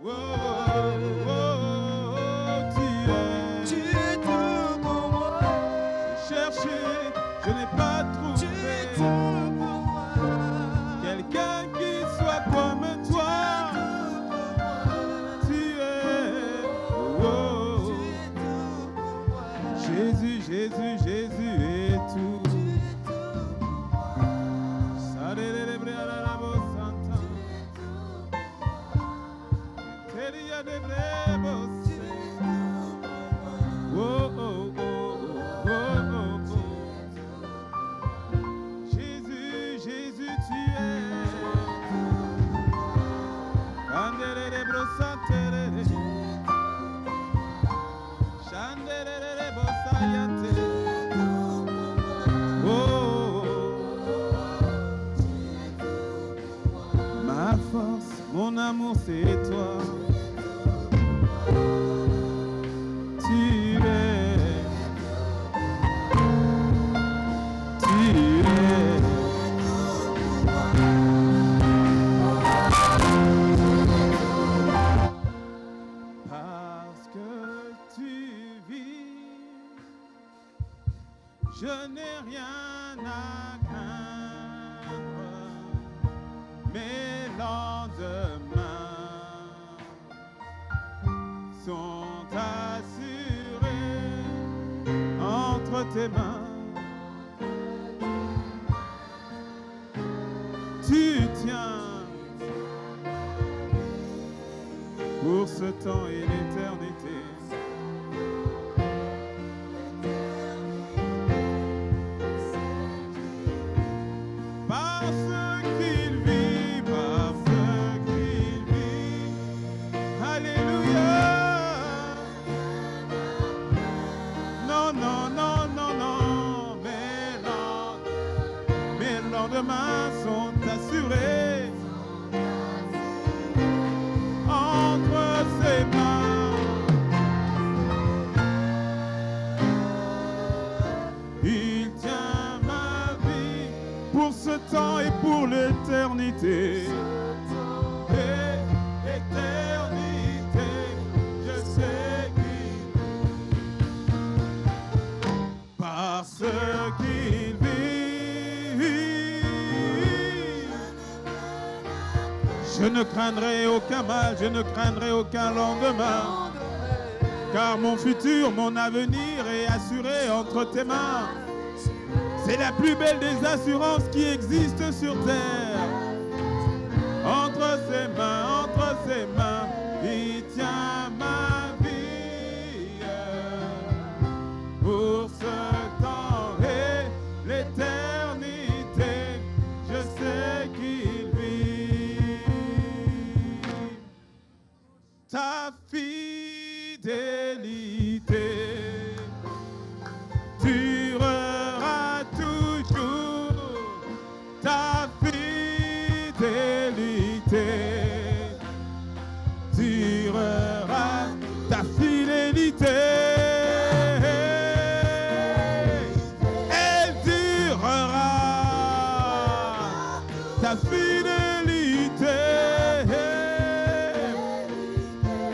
Oh, oh, oh, tu es tout pour moi. J'ai cherché, je n'ai pas trouvé. Tu es tout pour moi. Quelqu'un qui soit comme toi. Tu es, oh, Jésus, Jésus, Jésus est tout. Oh, oh, oh, oh, oh, oh. Jésus, Jésus, tu es. Candelere brosantere. Chandelere bosayante. Oh, ma force, mon amour, c'est toi. Tu es, parce que tu vis, je n'ai rien à craindre. Mes lendemains sont assurés entre tes mains. Tu tiens pour ce temps et l'éternité. Parce qu'il vit, parce qu'il vit. Alléluia. Non, non, non, non, non. Mes lendemains sont assurés entre ses mains. Il tient ma vie pour ce temps et pour l'éternité. Et l'éternité, je sais qu'il parce qu'il vit. Je ne craindrai aucun mal, je ne craindrai aucun lendemain, car mon futur, mon avenir est assuré entre tes mains. C'est la plus belle des assurances qui existent sur terre. Entre ses mains, il tient ma vie pour ce temps et l'éternité. Je sais qu'il vit. Ta fidélité durera toujours. Ta fidélité durera. Ta fidélité, elle durera. Ta fidélité,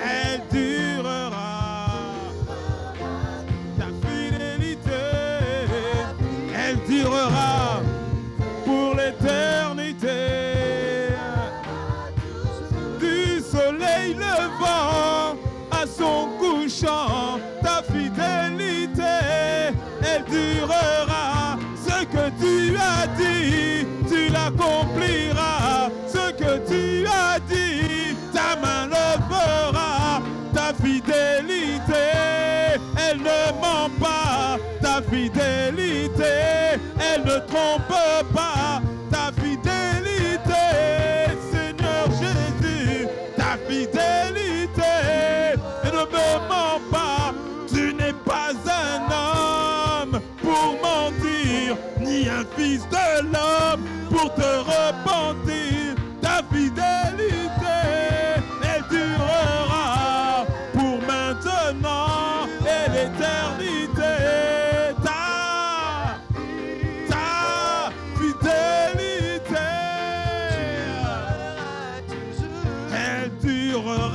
elle durera. Ta fidélité, elle durera pour l'éternité. Du soleil levant à son couchant, ta fidélité, elle durera. Ce que tu as dit, tu l'accompliras. Ce que tu as dit, ta main le fera. Ta fidélité, elle ne ment pas. Ta fidélité, elle ne trompe pas. Ta fidélité, Seigneur Jésus, ta fidélité, elle ne me ment pas. Tu n'es pas un homme pour mentir, ni un fils de l'homme pour te repentir. Ta fidélité, elle durera pour maintenant et l'éternité. Ta fidélité, elle durera.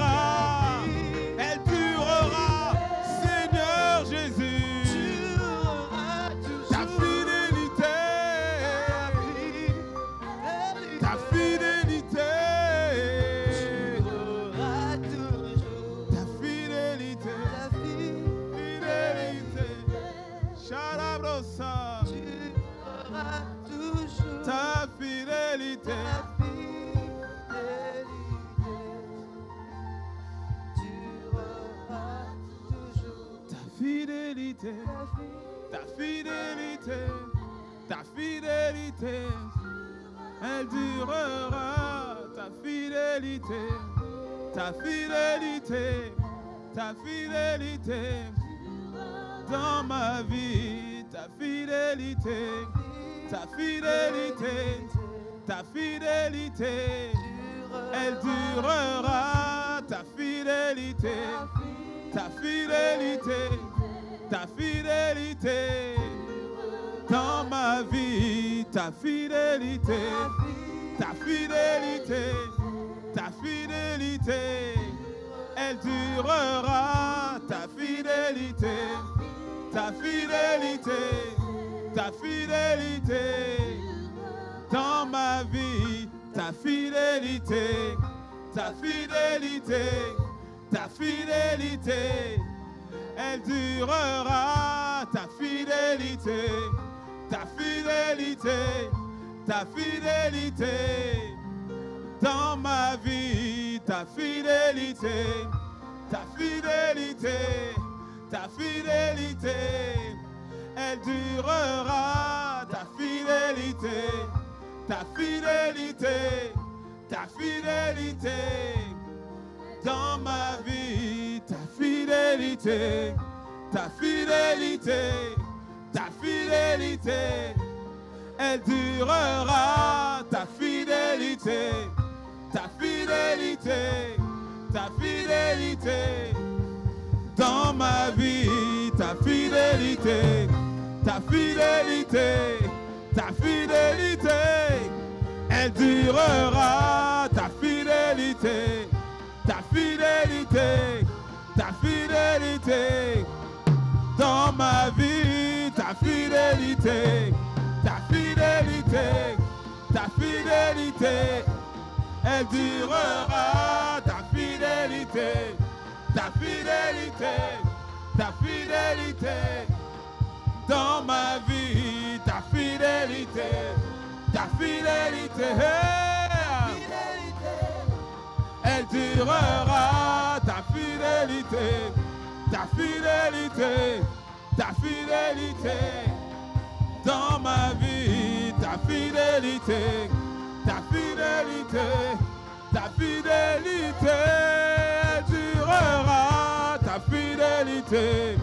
fidélité, ta fidélité, ta fidélité, elle durera. Ta fidélité, ta fidélité, ta fidélité, dans ma vie, ta fidélité, ta fidélité, ta fidélité, elle durera. Ta fidélité, ta fidélité, ta fidélité, dans ma vie, ta fidélité, ta fidélité, ta fidélité, elle durera. Ta fidélité, ta fidélité, ta fidélité, dans ma vie, ta fidélité, ta fidélité, ta fidélité, elle durera. Ta fidélité, ta fidélité, ta fidélité, dans ma vie, ta fidélité, ta fidélité, ta fidélité, elle durera. Ta fidélité, ta fidélité, ta fidélité, dans ma vie, ta fidélité, ta fidélité, ta fidélité, elle durera. Ta fidélité, ta fidélité, ta fidélité, dans ma vie, ta fidélité, ta fidélité, ta fidélité, elle durera. Ta fidélité, ta fidélité, ta fidélité, dans ma vie, ta fidélité, ta fidélité, ta fidélité, elle durera. Ta fidélité, ta fidélité, ta fidélité, dans ma vie, ta fidélité, ta fidélité, elle durera. Ta fidélité, ta fidélité, ta fidélité, dans ma vie, ta fidélité, ta fidélité, ta fidélité, elle durera. Ta fidélité,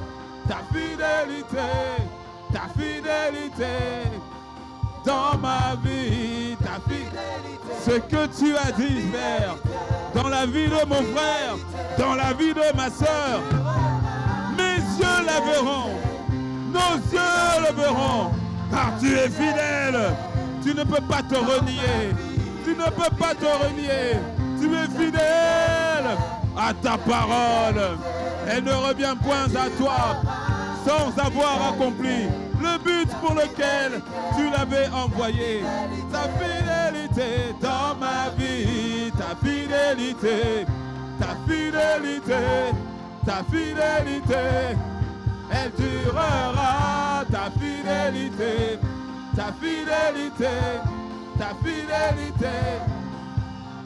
ta fidélité, ta fidélité, dans ma vie, ta fidélité. Ce que tu as dit, Père, dans la vie de mon frère, dans la vie de ma soeur, mes yeux la verront, nos yeux le verront, car tu es fidèle. Tu ne peux pas te renier, tu ne peux pas te renier, tu es fidèle à ta parole. Elle ne revient point à toi sans avoir accompli le but pour lequel tu l'avais envoyé. Ta fidélité dans ma vie, ta fidélité, ta fidélité, ta fidélité, elle durera. Ta fidélité, ta fidélité, ta fidélité,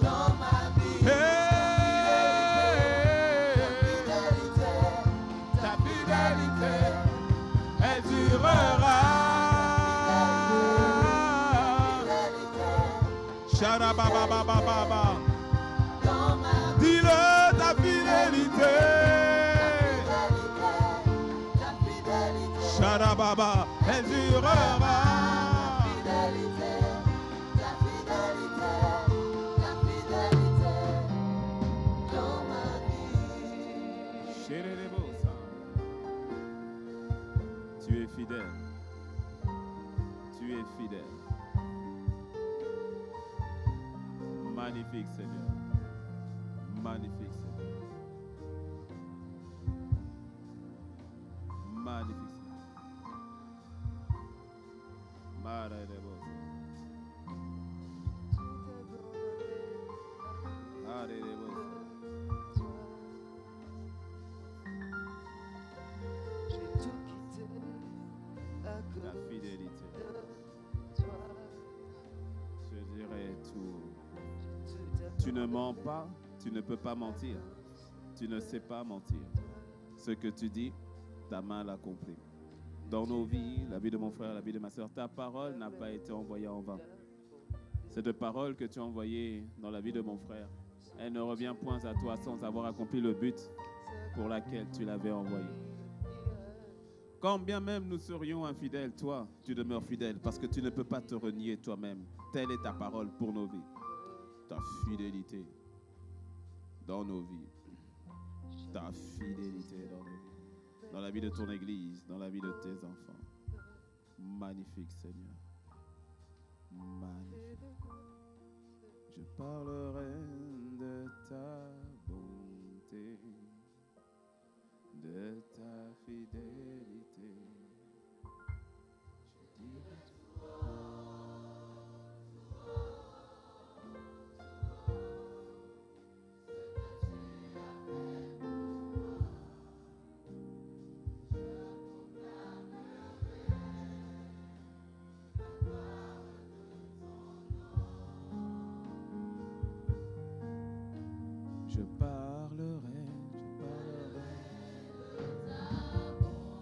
dans ma vie. Ta fidélité, elle durera. Sharabababababa. Dis-le, ta fidélité. Sharababa, elle durera. Tu es fidèle. Tu es fidèle. Magnifique Seigneur. Magnifique Seigneur. Magnifique la fidélité. Je dirais tout. Tu ne mens pas, tu ne peux pas mentir. Tu ne sais pas mentir. Ce que tu dis, ta main l'accomplit. Dans nos vies, la vie de mon frère, la vie de ma soeur, ta parole n'a pas été envoyée en vain. Cette parole que tu as envoyée dans la vie de mon frère, elle ne revient point à toi sans avoir accompli le but pour lequel tu l'avais envoyée. Quand bien même nous serions infidèles, toi, tu demeures fidèle parce que tu ne peux pas te renier toi-même. Telle est ta parole pour nos vies. Ta fidélité dans nos vies. Ta fidélité dans nos vies. Dans la vie de ton église, dans la vie de tes enfants. Magnifique Seigneur. Magnifique. Je parlerai de ta bonté, de ta fidélité. Je dirai je parlerai de ta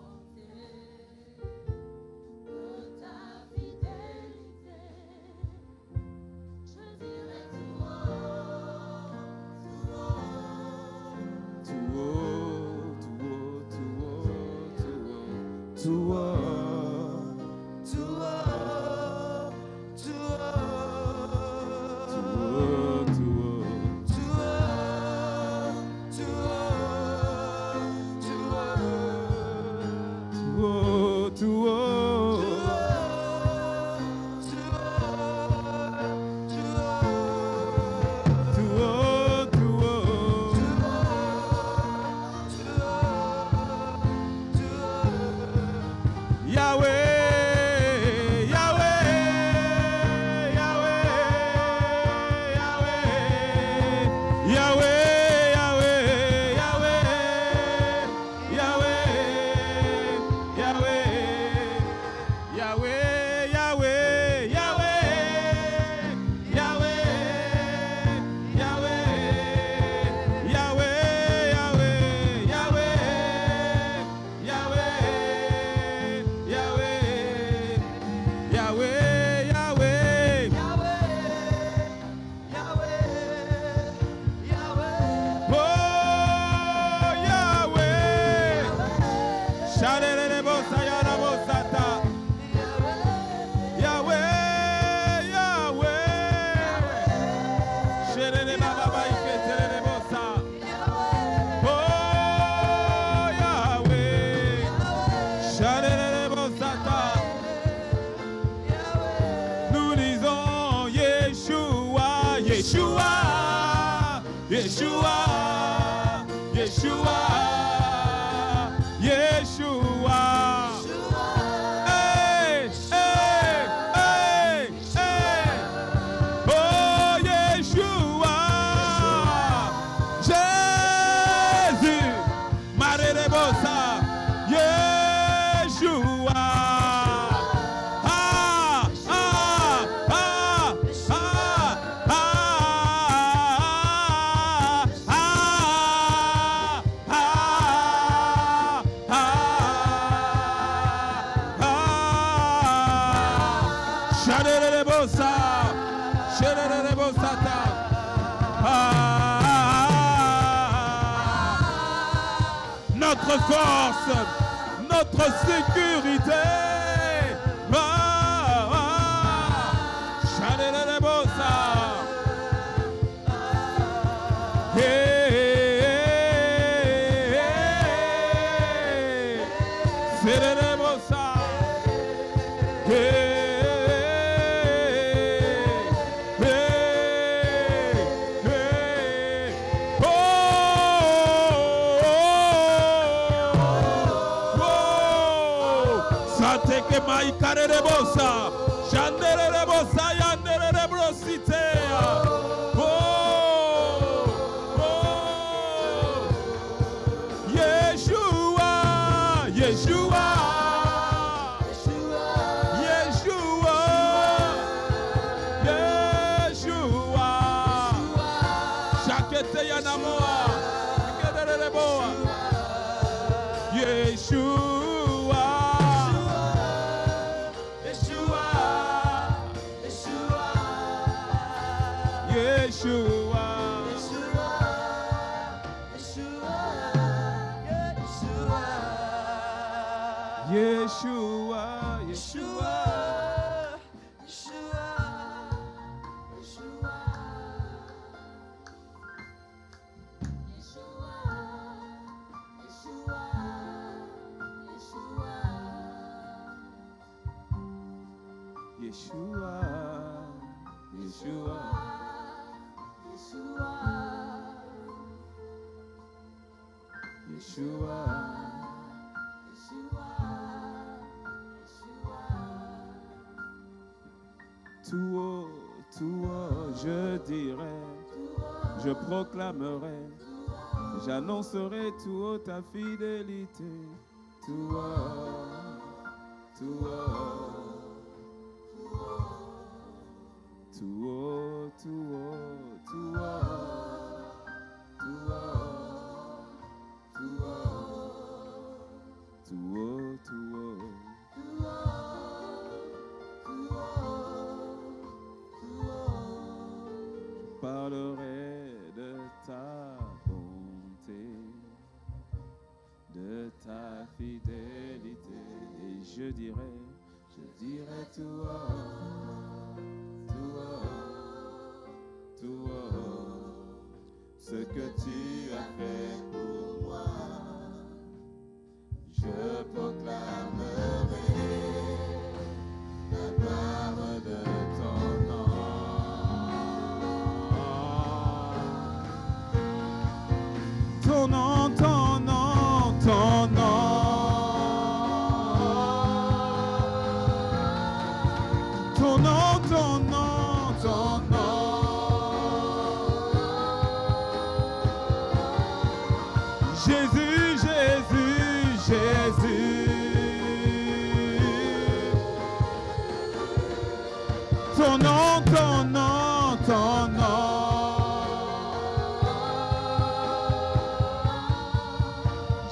bonté, de ta fidélité. Je dirai tout haut, tout haut, tout haut, tout haut, tout haut, tout haut, tout haut. Notre force, notre sécurité. Yeah. Yeshua. Yeshua. Yeshua. Yeshua. Yeshua. Yeshua. Yeshua. Tout haut, je dirai, je proclamerai, j'annoncerai tout haut ta fidélité. Tout haut, tout haut, tout haut, tout haut, tout haut, tout haut, tout haut, tout haut. Je parlerai de ta bonté, de ta fidélité, et je dirai tout haut, tout haut, tout haut, ce que tu as fait pour moi. Je proclamerai la gloire de ton nom. Ton nom, ton nom, ton nom. Ton nom, ton nom, ton nom. Jésus, Jésus, Jésus. Ton nom, ton nom, ton nom.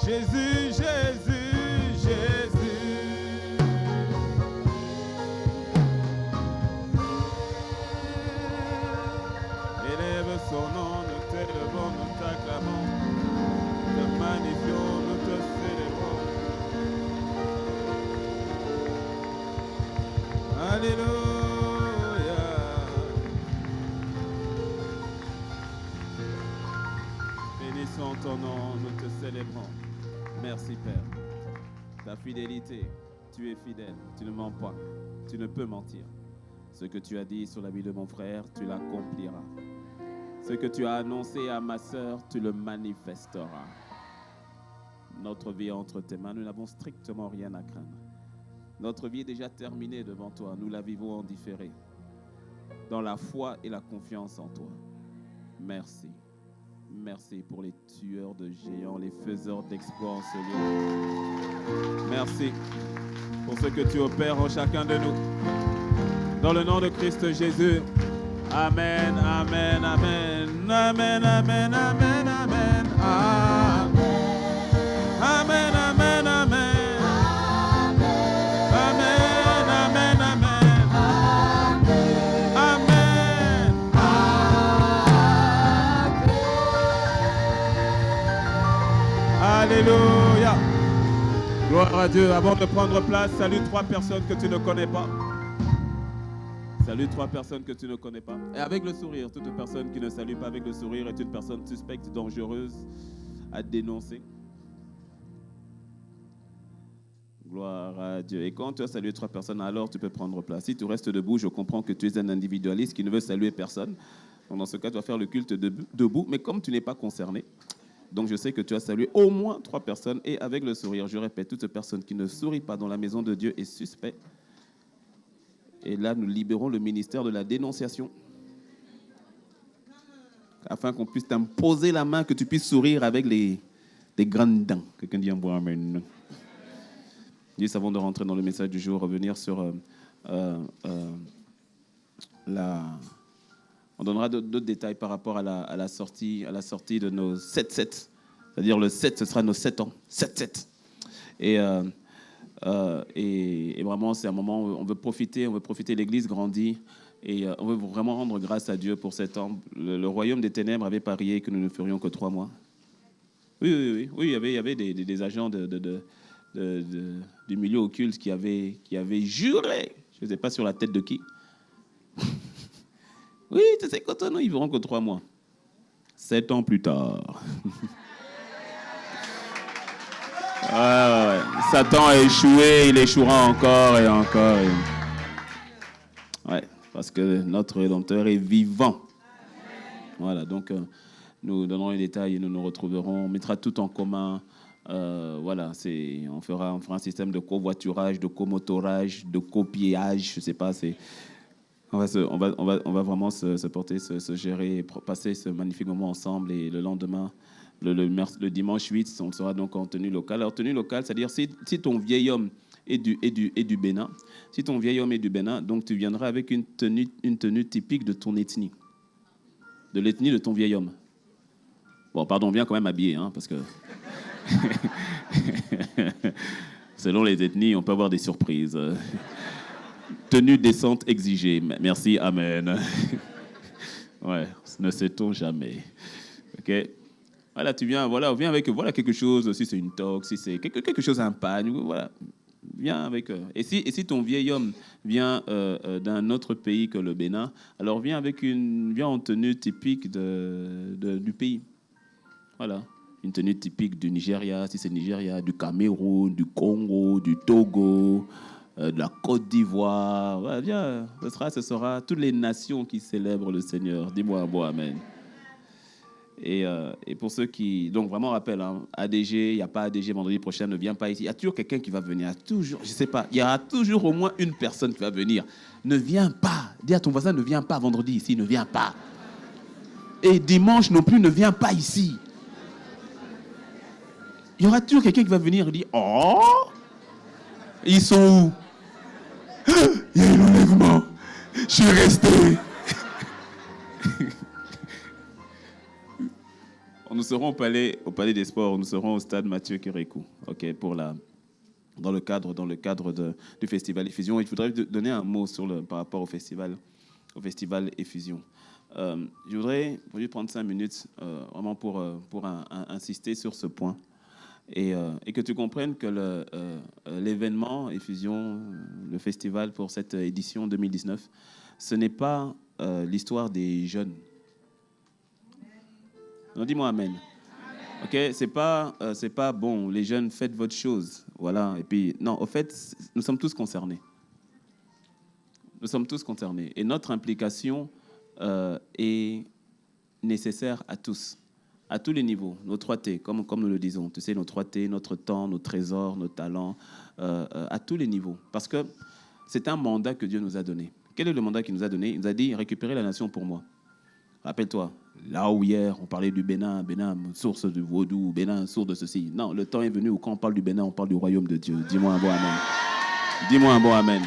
Jésus, Jésus, Jésus. Élève son nom, nous t'élevons, nous t'acclamons, te magnifions, nous te célébrons. Alléluia. Bénissons ton nom, nous te célébrons. Merci Père. Ta fidélité, tu es fidèle, tu ne mens pas, tu ne peux mentir. Ce que tu as dit sur la vie de mon frère, tu l'accompliras. Ce que tu as annoncé à ma sœur, tu le manifesteras. Notre vie est entre tes mains, nous n'avons strictement rien à craindre. Notre vie est déjà terminée devant toi, nous la vivons en différé, dans la foi et la confiance en toi. Merci. Merci pour les tueurs de géants, les faiseurs d'exploits en ce lieu. Merci pour ce que tu opères en chacun de nous. Dans le nom de Christ Jésus. Amen, amen, amen. Amen, amen, amen, amen. Amen, amen, amen. Amen, amen, amen. Amen. Alléluia. Gloire à Dieu. Avant de prendre place, salue 3 personnes que tu ne connais pas. Salue 3 personnes que tu ne connais pas. Et avec le sourire, toute personne qui ne salue pas avec le sourire est une personne suspecte, dangereuse, à dénoncer. Gloire à Dieu. Et quand tu as salué 3 personnes, alors tu peux prendre place. Si tu restes debout, je comprends que tu es un individualiste qui ne veut saluer personne. Donc dans ce cas, tu vas faire le culte debout. Mais comme tu n'es pas concerné, donc je sais que tu as salué au moins 3 personnes. Et avec le sourire, je répète, toute personne qui ne sourit pas dans la maison de Dieu est suspect. Et là, nous libérons le ministère de la dénonciation afin qu'on puisse t'imposer la main, que tu puisses sourire avec des grandes dents. Quelqu'un dit un bon amen. Juste avant de rentrer dans le message du jour, revenir sur on donnera d'autres détails par rapport à la sortie de nos 7-7. C'est-à-dire le 7, ce sera nos 7 ans. 7-7. Et vraiment, c'est un moment où on veut profiter, l'Église grandit. Et on veut vraiment rendre grâce à Dieu pour cet temps. Le royaume des ténèbres avait parié que nous ne ferions que 3 mois. Oui, il y avait des agents du milieu occulte qui avaient juré, je ne sais pas sur la tête de qui. Oui, tu sais, quand ils verront que 3 mois. 7 ans plus tard. Ouais. Satan a échoué, il échouera encore et encore. Ouais, parce que notre Rédempteur est vivant. Voilà, donc nous donnerons les détails et nous nous retrouverons. On mettra tout en commun. Voilà, on fera un système de covoiturage, de comotorage, de copiage, je ne sais pas. On va vraiment se porter, se gérer, et passer ce magnifique moment ensemble. Et le lendemain, le dimanche 8, on sera donc en tenue locale. Alors, tenue locale, c'est-à-dire si ton vieil homme est du Bénin, si ton vieil homme est du Bénin, donc tu viendras avec une tenue typique de ton ethnie, de l'ethnie de ton vieil homme. Bon, pardon, viens quand même habillé, hein, parce que selon les ethnies, on peut avoir des surprises. Tenue décente exigée. Merci, amen. Ouais, ne sait-on jamais. Ok. Voilà, viens avec quelque chose. Si c'est une toque, si c'est quelque chose, un pagne, voilà. Viens avec. Et si ton vieil homme vient d'un autre pays que le Bénin, alors viens en tenue typique du pays. Voilà, une tenue typique du Nigeria, si c'est Nigeria, du Cameroun, du Congo, du Togo, de la Côte d'Ivoire. Voilà, viens, ce sera toutes les nations qui célèbrent le Seigneur. Dis-moi un bon amen. Et pour ceux qui... Donc, vraiment, rappel, hein, ADG, il n'y a pas ADG vendredi prochain, ne viens pas ici. Il y a toujours quelqu'un qui va venir. Toujours, je ne sais pas, il y aura toujours au moins une personne qui va venir. Ne viens pas. Dis à ton voisin, ne viens pas vendredi ici, ne viens pas. Et dimanche non plus, ne viens pas ici. Il y aura toujours quelqu'un qui va venir et dire, oh, ils sont où? Il y a eu l'enlèvement. Je suis resté. Nous serons au palais des Sports, nous serons au stade Mathieu Kérékou, ok, dans le cadre du festival Effusion. Et je voudrais donner un mot par rapport au festival Effusion. Je voudrais prendre 5 minutes vraiment pour insister sur ce point et que tu comprennes que l'événement Effusion, le festival pour cette édition 2019, ce n'est pas l'histoire des jeunes. Non, dis-moi amen. Ok, c'est pas bon, les jeunes, faites votre chose, voilà. Et puis non, au fait, nous sommes tous concernés. Nous sommes tous concernés, et notre implication est nécessaire à tous les niveaux. Nos 3 T, comme nous le disons. Tu sais, nos 3 T, notre temps, nos trésors, nos talents, à tous les niveaux, parce que c'est un mandat que Dieu nous a donné. Quel est le mandat qu'il nous a donné? Il nous a dit récupérer la nation pour moi. Rappelle-toi, là où hier, on parlait du Bénin, source du vaudou, Bénin, source de ceci. Non, le temps est venu où quand on parle du Bénin, on parle du royaume de Dieu. Dis-moi un bon amen. Dis-moi un bon amen.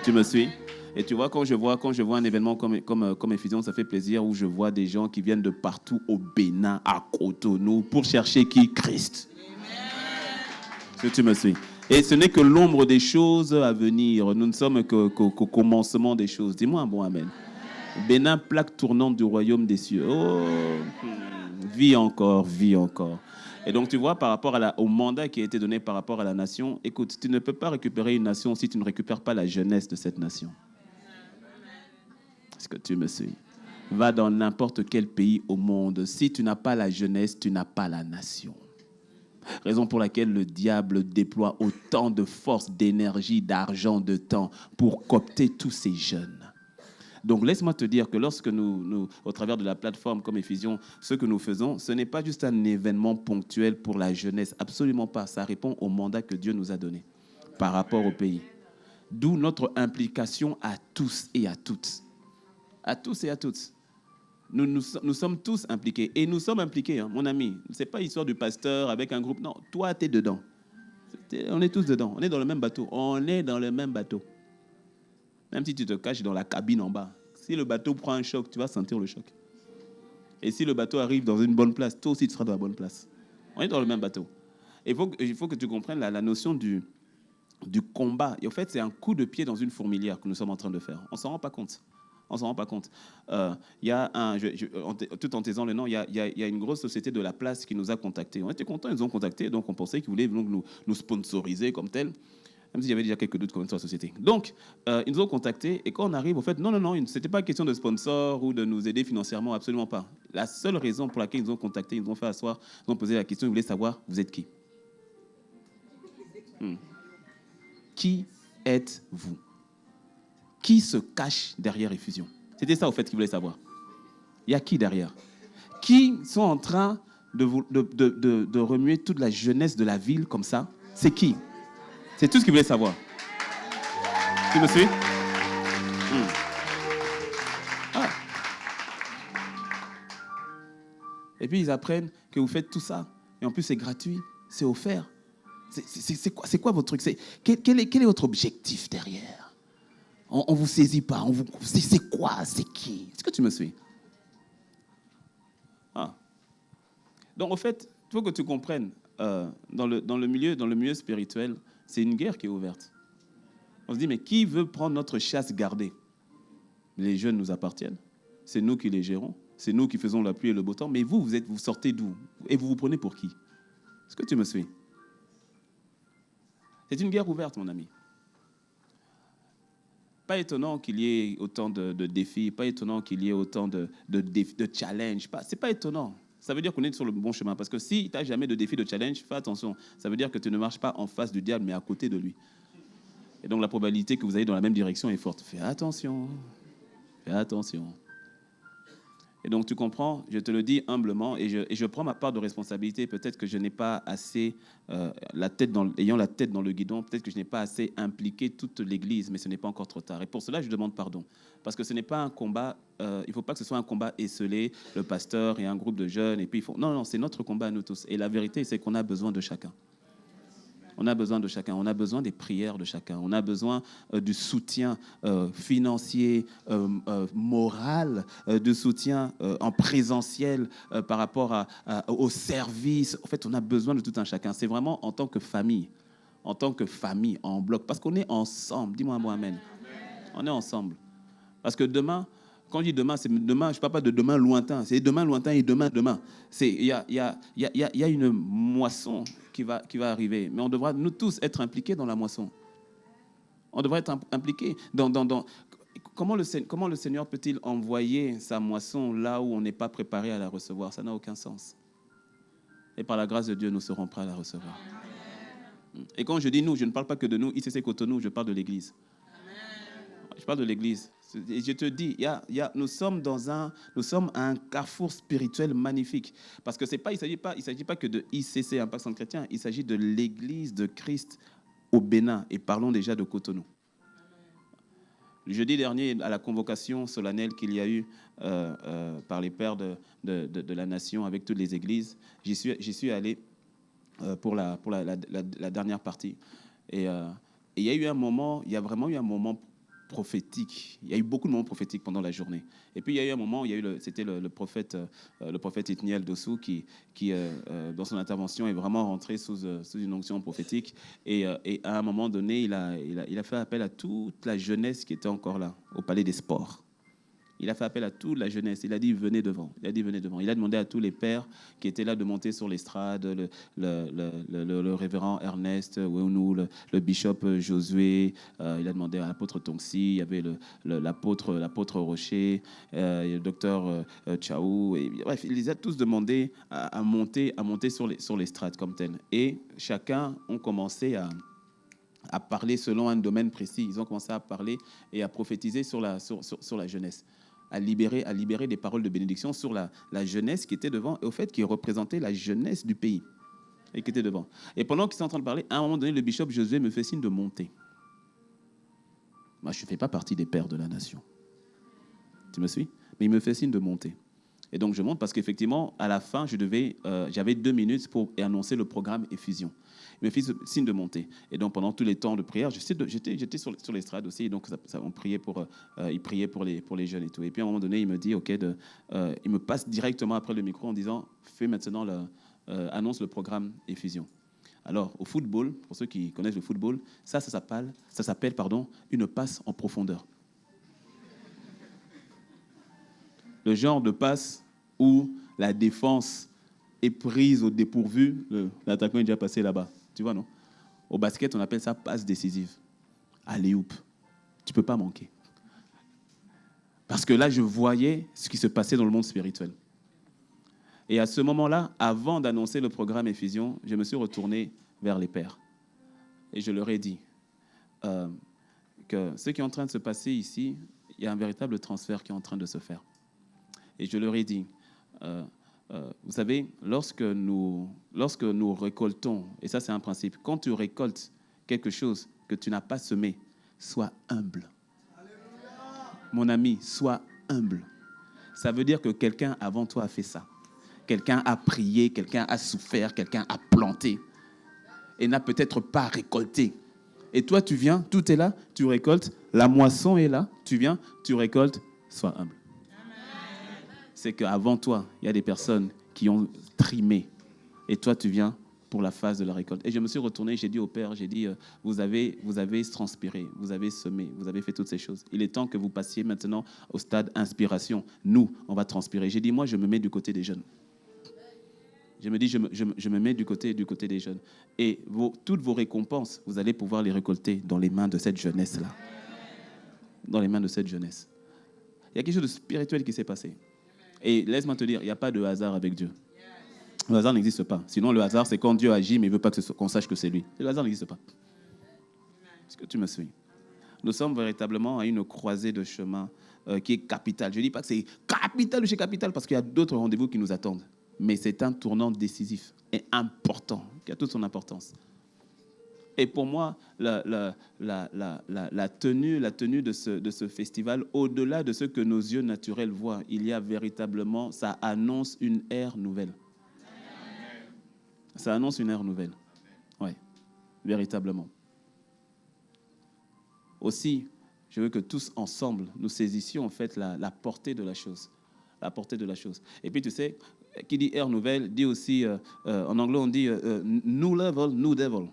Tu me suis? Et tu vois, quand je vois un événement comme Effusion, ça fait plaisir, où je vois des gens qui viennent de partout au Bénin, à Cotonou, pour chercher qui? Christ. Est-ce que tu me suis? Et ce n'est que l'ombre des choses à venir. Nous ne sommes qu'au commencement des choses. Dis-moi un bon amen. Bénin, plaque tournante du royaume des cieux. Oh, vis encore. Et donc, tu vois, par rapport au mandat qui a été donné par rapport à la nation, écoute, tu ne peux pas récupérer une nation si tu ne récupères pas la jeunesse de cette nation. Est-ce que tu me suis? Va dans n'importe quel pays au monde. Si tu n'as pas la jeunesse, tu n'as pas la nation. Raison pour laquelle le diable déploie autant de force, d'énergie, d'argent, de temps pour coopter tous ces jeunes. Donc, laisse-moi te dire que lorsque nous, au travers de la plateforme comme Effusion, ce que nous faisons, ce n'est pas juste un événement ponctuel pour la jeunesse. Absolument pas. Ça répond au mandat que Dieu nous a donné par rapport au pays. D'où notre implication à tous et à toutes. À tous et à toutes. Nous sommes tous impliqués. Et nous sommes impliqués, hein, mon ami. Ce n'est pas l'histoire du pasteur avec un groupe. Non, toi, tu es dedans. On est tous dedans. On est dans le même bateau. Même si tu te caches dans la cabine en bas. Si le bateau prend un choc, tu vas sentir le choc. Et si le bateau arrive dans une bonne place, toi aussi tu seras dans la bonne place. On est dans le même bateau. Il faut que tu comprennes la notion du combat. Et en fait, c'est un coup de pied dans une fourmilière que nous sommes en train de faire. On ne s'en rend pas compte. On ne s'en rend pas compte. Il y a tout en taisant le nom, il y a une grosse société de la place qui nous a contactés. On était contents, ils nous ont contactés, donc on pensait qu'ils voulaient donc nous sponsoriser comme tel, même s'il y avait déjà quelques doutes quand même sur la société. Donc, ils nous ont contactés, et quand on arrive, en fait, non, ce n'était pas question de sponsor ou de nous aider financièrement, absolument pas. La seule raison pour laquelle ils nous ont contactés, ils nous ont fait asseoir, ils nous ont posé la question, ils voulaient savoir, vous êtes qui? Qui êtes-vous? Qui se cache derrière Effusion? C'était ça, au fait, qu'ils voulaient savoir. Il y a qui derrière? Qui sont en train de remuer toute la jeunesse de la ville comme ça? C'est qui? C'est tout ce qu'ils voulaient savoir. Tu me suis? Ah. Et puis, ils apprennent que vous faites tout ça. Et en plus, c'est gratuit, c'est offert. C'est quoi votre truc? Quel est votre objectif derrière? On ne vous saisit pas. C'est quoi? C'est qui? Est-ce que tu me suis? Donc, en fait, il faut que tu comprennes, dans le milieu spirituel, c'est une guerre qui est ouverte. On se dit, mais qui veut prendre notre chasse gardée? Les jeunes nous appartiennent. C'est nous qui les gérons. C'est nous qui faisons la pluie et le beau temps. Mais vous sortez d'où? Et vous vous prenez pour qui? Est-ce que tu me suis? C'est une guerre ouverte, mon ami. Pas étonnant qu'il y ait autant de défis, pas étonnant qu'il y ait autant de challenges. Ce n'est pas étonnant. Ça veut dire qu'on est sur le bon chemin. Parce que si tu n'as jamais de défi, de challenge, fais attention. Ça veut dire que tu ne marches pas en face du diable, mais à côté de lui. Et donc la probabilité que vous ayez dans la même direction est forte. Fais attention. Fais attention. Et donc tu comprends, je te le dis humblement, et je prends ma part de responsabilité. Peut-être que je n'ai pas assez, ayant la tête dans le guidon, peut-être que je n'ai pas assez impliqué toute l'Église, mais ce n'est pas encore trop tard. Et pour cela, je demande pardon. Parce que ce n'est pas un combat, il ne faut pas que ce soit un combat esselé, le pasteur et un groupe de jeunes, et puis non, c'est notre combat à nous tous. Et la vérité, c'est qu'on a besoin de chacun. On a besoin de chacun, on a besoin des prières de chacun, on a besoin du soutien financier, moral, du soutien en présentiel par rapport au service. En fait, on a besoin de tout un chacun. C'est vraiment en tant que famille, en bloc, parce qu'on est ensemble. Dis-moi un mot, amen. On est ensemble. Parce que demain, quand je dis demain, c'est demain, je ne parle pas de demain lointain, c'est demain lointain et demain. Il y a une moisson qui va arriver, mais on devra nous tous être impliqués dans la moisson. On devrait être impliqués dans comment le Seigneur peut-il envoyer sa moisson là où on n'est pas préparé à la recevoir? Ça n'a aucun sens. Et par la grâce de Dieu, nous serons prêts à la recevoir. Et quand je dis nous, je ne parle pas que de nous, ICC Cotonou, je parle de l'Église. Je parle de l'Église. Et je te dis, nous sommes à un carrefour spirituel magnifique. Parce que il ne s'agit pas que de ICC, Impact Centre Chrétien, il s'agit de l'Église de Christ au Bénin. Et parlons déjà de Cotonou. Le jeudi dernier, à la convocation solennelle qu'il y a eu par les pères de la nation avec toutes les églises, j'y suis allé pour la dernière partie. Et il y a vraiment eu un moment prophétique. Il y a eu beaucoup de moments prophétiques pendant la journée. Et puis il y a eu un moment où c'était le prophète Ithniel Dossou qui dans son intervention est vraiment rentré sous une onction prophétique. Et à un moment donné, il a fait appel à toute la jeunesse qui était encore là, au Palais des Sports. Il a fait appel à toute la jeunesse. Il a dit, venez devant. Il a demandé à tous les pères qui étaient là de monter sur l'estrade, le révérend Ernest Weunou, le bishop Josué. Il a demandé à l'apôtre Tongsi, il y avait l'apôtre Rocher, le docteur Tchaou. Bref, il les a tous demandé à monter sur l'estrade comme tel. Et chacun ont commencé à parler selon un domaine précis. Ils ont commencé à parler et à prophétiser sur la jeunesse. À libérer des paroles de bénédiction sur la jeunesse qui était devant, et au fait qui représentait la jeunesse du pays et qui était devant. Et pendant qu'ils sont en train de parler, à un moment donné, le bishop Josué me fait signe de monter. Moi, je ne fais pas partie des pères de la nation. Tu me suis? Mais il me fait signe de monter. Et donc, je monte parce qu'effectivement, à la fin, j'avais 2 minutes pour annoncer le programme Effusion. Il me fait signe de monter. Et donc, pendant tous les temps de prière, j'étais sur l'estrade aussi. Et donc, il priait pour les jeunes et tout. Et puis, à un moment donné, il me dit, il me passe directement après le micro en disant, fais maintenant annonce le programme Effusion. Alors, au football, pour ceux qui connaissent le football, ça s'appelle une passe en profondeur. Le genre de passe où la défense est prise au dépourvu, l'attaquant est déjà passé là-bas. Tu vois, non? Au basket, on appelle ça passe décisive. Allez, oup. Tu ne peux pas manquer. Parce que là, je voyais ce qui se passait dans le monde spirituel. Et à ce moment-là, avant d'annoncer le programme Effusion, je me suis retourné vers les pères. Et je leur ai dit que ce qui est en train de se passer ici, il y a un véritable transfert qui est en train de se faire. Et je leur ai dit, vous savez, lorsque nous récoltons, et ça c'est un principe, quand tu récoltes quelque chose que tu n'as pas semé, sois humble. Mon ami, sois humble. Ça veut dire que quelqu'un avant toi a fait ça. Quelqu'un a prié, quelqu'un a souffert, quelqu'un a planté et n'a peut-être pas récolté. Et toi, tu viens, tout est là, tu récoltes, la moisson est là, tu viens, tu récoltes, sois humble. C'est qu'avant toi, il y a des personnes qui ont trimé et toi, tu viens pour la phase de la récolte. Et je me suis retourné, j'ai dit au Père, j'ai dit, vous avez transpiré, vous avez semé, vous avez fait toutes ces choses. Il est temps que vous passiez maintenant au stade inspiration. Nous, on va transpirer. J'ai dit, moi, je me mets du côté des jeunes. Je me dis, je me mets du côté des jeunes. Et toutes vos récompenses, vous allez pouvoir les récolter dans les mains de cette jeunesse-là. Dans les mains de cette jeunesse. Il y a quelque chose de spirituel qui s'est passé. Et laisse-moi te dire, il n'y a pas de hasard avec Dieu. Le hasard n'existe pas. Sinon, le hasard, c'est quand Dieu agit, mais il ne veut pas qu'on sache que c'est lui. Le hasard n'existe pas. Est-ce que tu me suis? Nous sommes véritablement à une croisée de chemin qui est capitale. Je ne dis pas que c'est capital de chez capital, parce qu'il y a d'autres rendez-vous qui nous attendent. Mais c'est un tournant décisif et important, qui a toute son importance. Et pour moi, la tenue de ce festival, au-delà de ce que nos yeux naturels voient, il y a véritablement, ça annonce une ère nouvelle. Ça annonce une ère nouvelle. Oui, véritablement. Aussi, je veux que tous ensemble, nous saisissions en fait la portée de la chose. La portée de la chose. Et puis tu sais, qui dit ère nouvelle, dit aussi, en anglais on dit new level, new devil.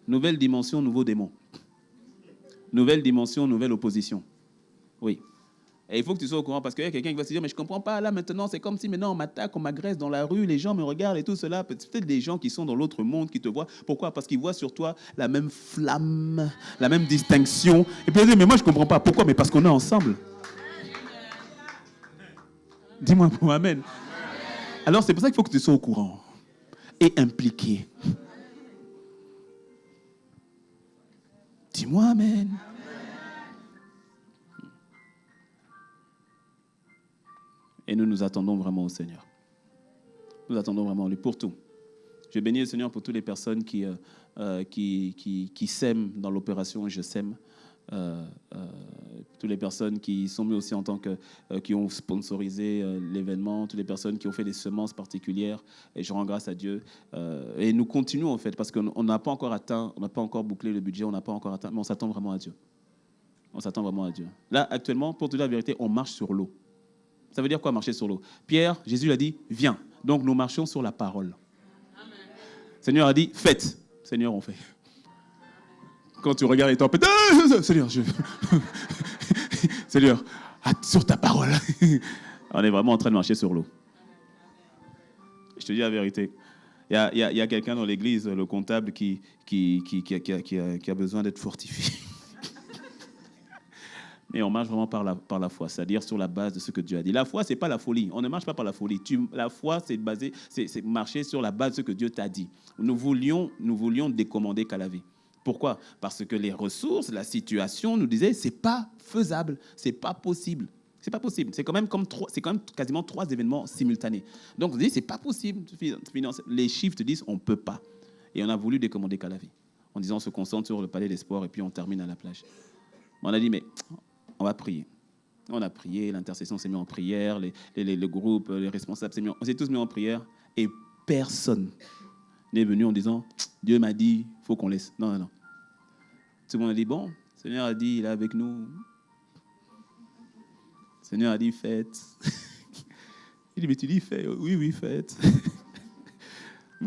Nouvelle dimension, nouveau démon. Nouvelle dimension, nouvelle opposition. Oui. Et il faut que tu sois au courant parce qu'il y a quelqu'un qui va se dire, mais je ne comprends pas, là maintenant c'est comme si maintenant on m'attaque, on m'agresse dans la rue, les gens me regardent et tout cela. Peut-être des gens qui sont dans l'autre monde qui te voient. Pourquoi? Parce qu'ils voient sur toi la même flamme, la même distinction. Et puis ils disent, mais moi je ne comprends pas. Pourquoi? Mais parce qu'on est ensemble. Dis-moi pour Amen. Alors c'est pour ça qu'il faut que tu sois au courant et impliqué. Dis-moi Amen. Et nous attendons vraiment au Seigneur. Nous attendons vraiment lui pour tout. Je bénis le Seigneur pour toutes les personnes qui sèment dans l'opération Je sème. Toutes les personnes qui sont mises aussi en tant que qui ont sponsorisé l'événement, toutes les personnes qui ont fait des semences particulières. Et je rends grâce à Dieu. Et nous continuons en fait parce qu'on n'a pas encore atteint, on n'a pas encore bouclé le budget, on n'a pas encore atteint, mais on s'attend vraiment à Dieu. On s'attend vraiment à Dieu. Là, actuellement, pour te dire la vérité, on marche sur l'eau. Ça veut dire quoi marcher sur l'eau? Pierre, Jésus l'a dit, viens. Donc nous marchons sur la parole. Amen. Seigneur a dit, faites. Seigneur, on fait. Quand tu regardes les tempêtes, Seigneur, Seigneur, sur ta parole. On est vraiment en train de marcher sur l'eau. Je te dis la vérité. Il y a quelqu'un dans l'église, le comptable, qui a besoin d'être fortifié. Et on marche vraiment par la foi, c'est-à-dire sur la base de ce que Dieu a dit. La foi, ce n'est pas la folie. On ne marche pas par la folie. La foi, c'est marcher sur la base de ce que Dieu t'a dit. Nous voulions décommander Calavi. Pourquoi? Parce que les ressources, la situation nous disait, c'est pas faisable, c'est pas possible. C'est pas possible. C'est quand même quasiment 3 événements simultanés. Donc on dit, c'est pas possible. Les chiffres te disent, on peut pas. Et on a voulu décommander Calavi en disant, on se concentre sur le palais des sports et puis on termine à la plage. On a dit, mais on va prier. On a prié, l'intercession s'est mise en prière, les groupes, les responsables on s'est tous mis en prière et personne n'est venu en disant, Dieu m'a dit, il faut qu'on laisse. Non. Tout le monde a dit, bon, le Seigneur a dit, il est avec nous. Le Seigneur a dit, faites. Il dit, mais tu dis, faites. Oui, faites.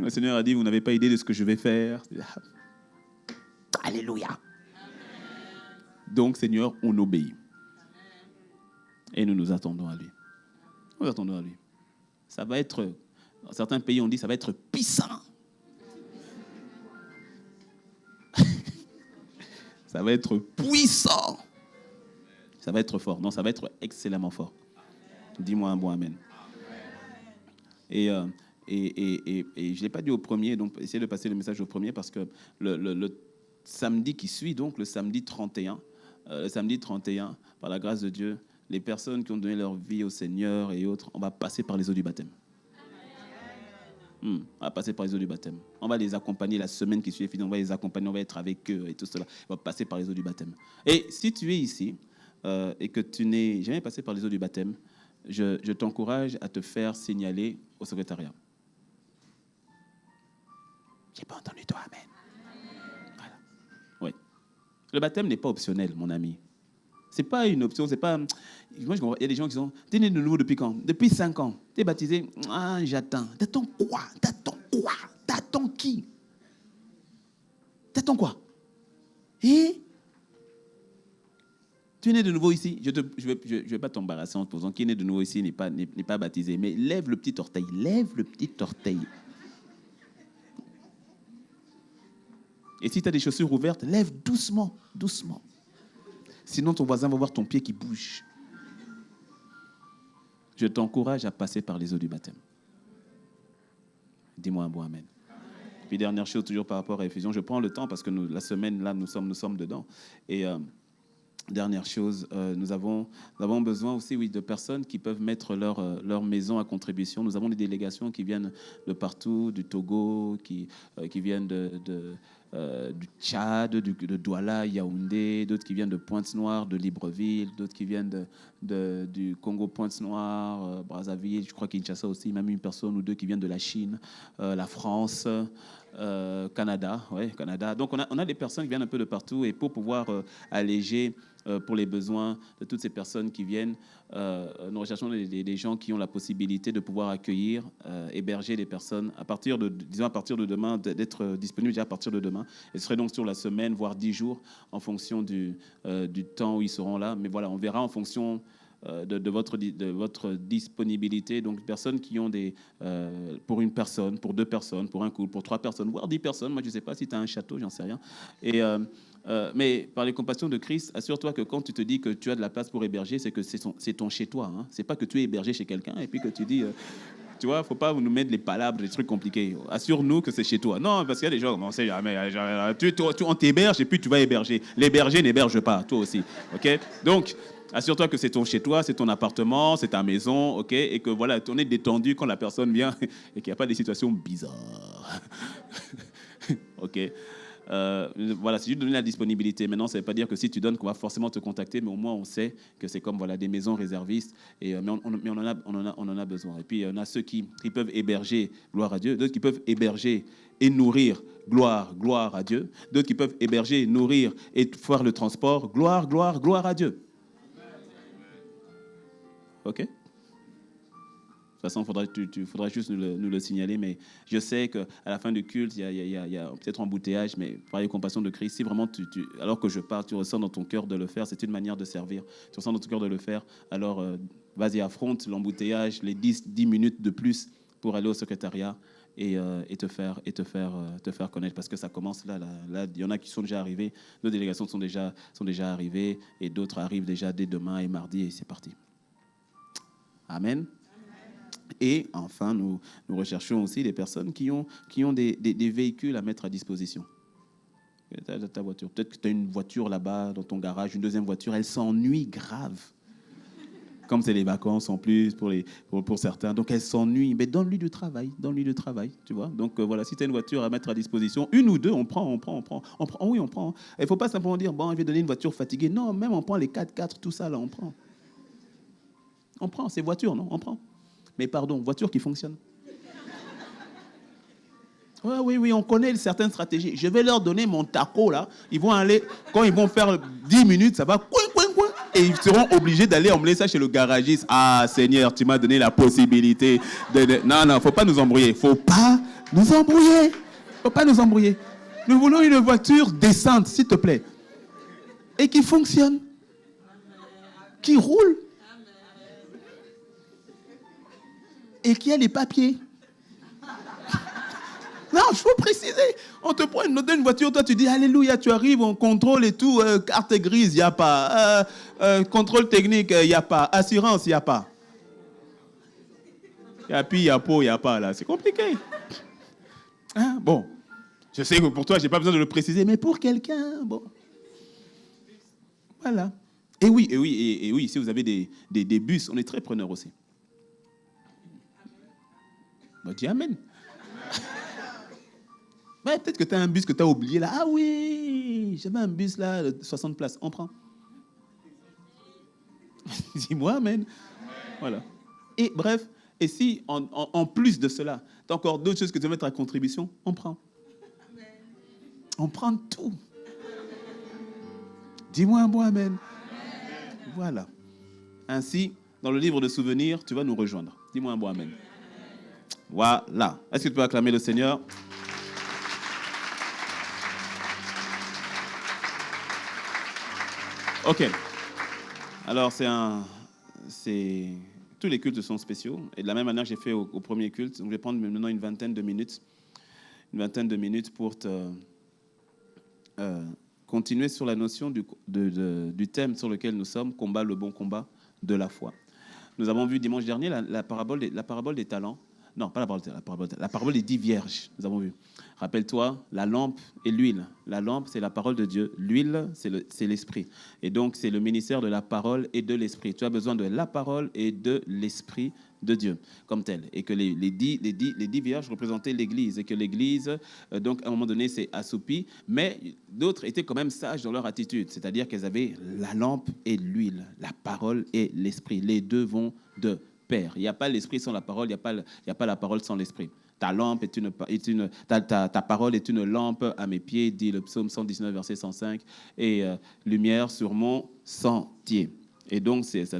Le Seigneur a dit, vous n'avez pas idée de ce que je vais faire. Alléluia. Donc, Seigneur, on obéit. Et nous nous attendons à lui. Nous attendons à lui. Ça va être, dans certains pays, on dit, ça va être puissant. Ça va être puissant. Ça va être fort. Non, ça va être excellemment fort. Dis-moi un bon amen. Et je ne l'ai pas dit au premier, donc essayez de passer le message au premier parce que le samedi qui suit, donc le samedi 31, par la grâce de Dieu, les personnes qui ont donné leur vie au Seigneur et autres, on va passer par les eaux du baptême. On va passer par les eaux du baptême. On va les accompagner la semaine qui suit, on va les accompagner, on va être avec eux et tout cela. On va passer par les eaux du baptême. Et si tu es ici et que tu n'es jamais passé par les eaux du baptême, je t'encourage à te faire signaler au secrétariat. J'ai pas entendu toi, amen. Voilà. Oui. Le baptême n'est pas optionnel, mon ami. C'est pas une option, c'est pas... Moi, il y a des gens qui sont... T'es né de nouveau depuis quand? Depuis 5 ans. T'es baptisé? Ah, j'attends. T'attends quoi? T'attends quoi? T'attends qui? T'attends quoi? Et tu es né de nouveau ici. Je ne vais pas t'embarrasser en te posant. Qui est né de nouveau ici n'est pas baptisé. Mais lève le petit orteil. Lève le petit orteil. Et si tu as des chaussures ouvertes, lève doucement, doucement. Sinon, ton voisin va voir ton pied qui bouge. Je t'encourage à passer par les eaux du baptême. Dis-moi un bon amen. Puis dernière chose, toujours par rapport à Éphésiens, je prends le temps parce que la semaine, là, nous sommes dedans. Et dernière chose, nous avons besoin aussi, oui, de personnes qui peuvent mettre leur maison à contribution. Nous avons des délégations qui viennent de partout, du Togo, qui viennent du Tchad, de Douala, Yaoundé, d'autres qui viennent de Pointe-Noire, de Libreville, d'autres qui viennent du Congo Pointe-Noire, Brazzaville, je crois Kinshasa aussi, même une personne ou deux qui viennent de la Chine, la France, Canada. Donc on a des personnes qui viennent un peu de partout et pour pouvoir alléger pour les besoins de toutes ces personnes qui viennent, nous recherchons des gens qui ont la possibilité de pouvoir accueillir, héberger les personnes à partir de demain, d'être disponibles déjà à partir de demain. Et ce serait donc sur la semaine, voire 10 jours, en fonction du temps où ils seront là. Mais voilà, on verra en fonction de votre disponibilité. Donc, personnes qui ont pour une personne, pour 2 personnes, pour un couple, pour 3 personnes, voire 10 personnes. Moi, je ne sais pas si tu as un château, j'en sais rien. Mais par les compassions de Christ, assure-toi que quand tu te dis que tu as de la place pour héberger, c'est que c'est ton chez-toi. Hein. Ce n'est pas que tu es hébergé chez quelqu'un et puis que tu dis... tu vois, il ne faut pas nous mettre les palabres, des trucs compliqués. Assure-nous que c'est chez toi. Non, parce qu'il y a des gens, on sait jamais, on t'héberge et puis tu vas héberger. L'héberger n'héberge pas, toi aussi. Okay? Donc, assure-toi que c'est ton chez-toi, c'est ton appartement, c'est ta maison, ok, et que voilà, on est détendu quand la personne vient et qu'il n'y a pas des situations bizarres. Ok. Voilà, c'est juste donner la disponibilité. Maintenant, ça ne veut pas dire que si tu donnes qu'on va forcément te contacter, mais au moins on sait que c'est comme voilà, des maisons réservistes, mais on en a besoin. Et puis, on a ceux qui peuvent héberger, gloire à Dieu, d'autres qui peuvent héberger et nourrir, gloire à Dieu, d'autres qui peuvent héberger, nourrir et faire le transport, gloire à Dieu. OK? De toute façon, il faudra juste nous le signaler, mais je sais qu'à la fin du culte, il y a peut-être embouteillage, mais par les compassions de Christ, si vraiment, alors que je parle, tu ressens dans ton cœur de le faire, c'est une manière de servir, tu ressens dans ton cœur de le faire, alors vas-y, affronte l'embouteillage, les 10 minutes de plus pour aller au secrétariat et te faire connaître, parce que ça commence là, il y en a qui sont déjà arrivés, nos délégations sont déjà arrivées, et d'autres arrivent déjà dès demain et mardi, et c'est parti. Amen. Et enfin, nous recherchons aussi des personnes qui ont des véhicules à mettre à disposition. Ta voiture. Peut-être que tu as une voiture là-bas dans ton garage, une deuxième voiture, elle s'ennuie grave. Comme c'est les vacances en plus pour certains, donc elle s'ennuie. Mais donne-lui du travail, tu vois. Donc voilà, si tu as une voiture à mettre à disposition, une ou deux, on prend. Oui, on prend. Il ne faut pas simplement dire, bon, je vais donner une voiture fatiguée. Non, même on prend les 4x4, tout ça, là, on prend. On prend, c'est voiture, non? On prend. Mais pardon, voiture qui fonctionne. Oui, on connaît certaines stratégies. Je vais leur donner mon taco, là. Ils vont aller, quand ils vont faire 10 minutes, ça va... et ils seront obligés d'aller emmener ça chez le garagiste. Ah, Seigneur, tu m'as donné la possibilité de... Non, non, faut pas nous embrouiller. Faut pas nous embrouiller. Faut pas nous embrouiller. Nous voulons une voiture décente, s'il te plaît. Et qui fonctionne. Qui roule. Et qui a les papiers. Non, il faut préciser. On te prend une voiture, toi tu dis alléluia, tu arrives, on contrôle et tout, carte grise, il n'y a pas. Contrôle technique, il n'y a pas. Assurance, il n'y a pas. Et puis il y a pot, il n'y a pas là. C'est compliqué. Hein? Bon, je sais que pour toi, je n'ai pas besoin de le préciser, mais pour quelqu'un, bon. Voilà. Et oui, si vous avez des bus, on est très preneurs aussi. Bon, dis amen. Ouais, peut-être que tu as un bus que tu as oublié là. Ah oui, j'avais un bus là de 60 places. On prend. Dis-moi, amen. Voilà. Et bref, et si en plus de cela, tu as encore d'autres choses que tu veux mettre à contribution, on prend. On prend tout. Dis-moi un bon amen. Voilà. Ainsi, dans le livre de souvenirs, tu vas nous rejoindre. Dis-moi un bon amen. Voilà. Est-ce que tu peux acclamer le Seigneur? Ok. Alors, tous les cultes sont spéciaux. Et de la même manière que j'ai fait au premier culte, donc je vais prendre maintenant une vingtaine de minutes pour te continuer sur la notion du thème sur lequel nous sommes, combat le bon combat de la foi. Nous avons vu dimanche dernier la parabole des talents. Non, pas la parabole des 10 vierges, nous avons vu. Rappelle-toi, la lampe et l'huile. La lampe, c'est la parole de Dieu. L'huile, c'est l'esprit. Et donc, c'est le ministère de la parole et de l'esprit. Tu as besoin de la parole et de l'esprit de Dieu, comme tel. Et que les 10 vierges représentaient l'Église. Et que l'Église, donc, à un moment donné, s'est assoupie. Mais d'autres étaient quand même sages dans leur attitude. C'est-à-dire qu'elles avaient la lampe et l'huile, la parole et l'esprit. Les deux vont de pair. Il n'y a pas l'esprit sans la parole, il n'y a pas la parole sans l'esprit. Ta lampe ta parole est une lampe à mes pieds, dit le psaume 119, verset 105, et lumière sur mon sentier. Et donc, ça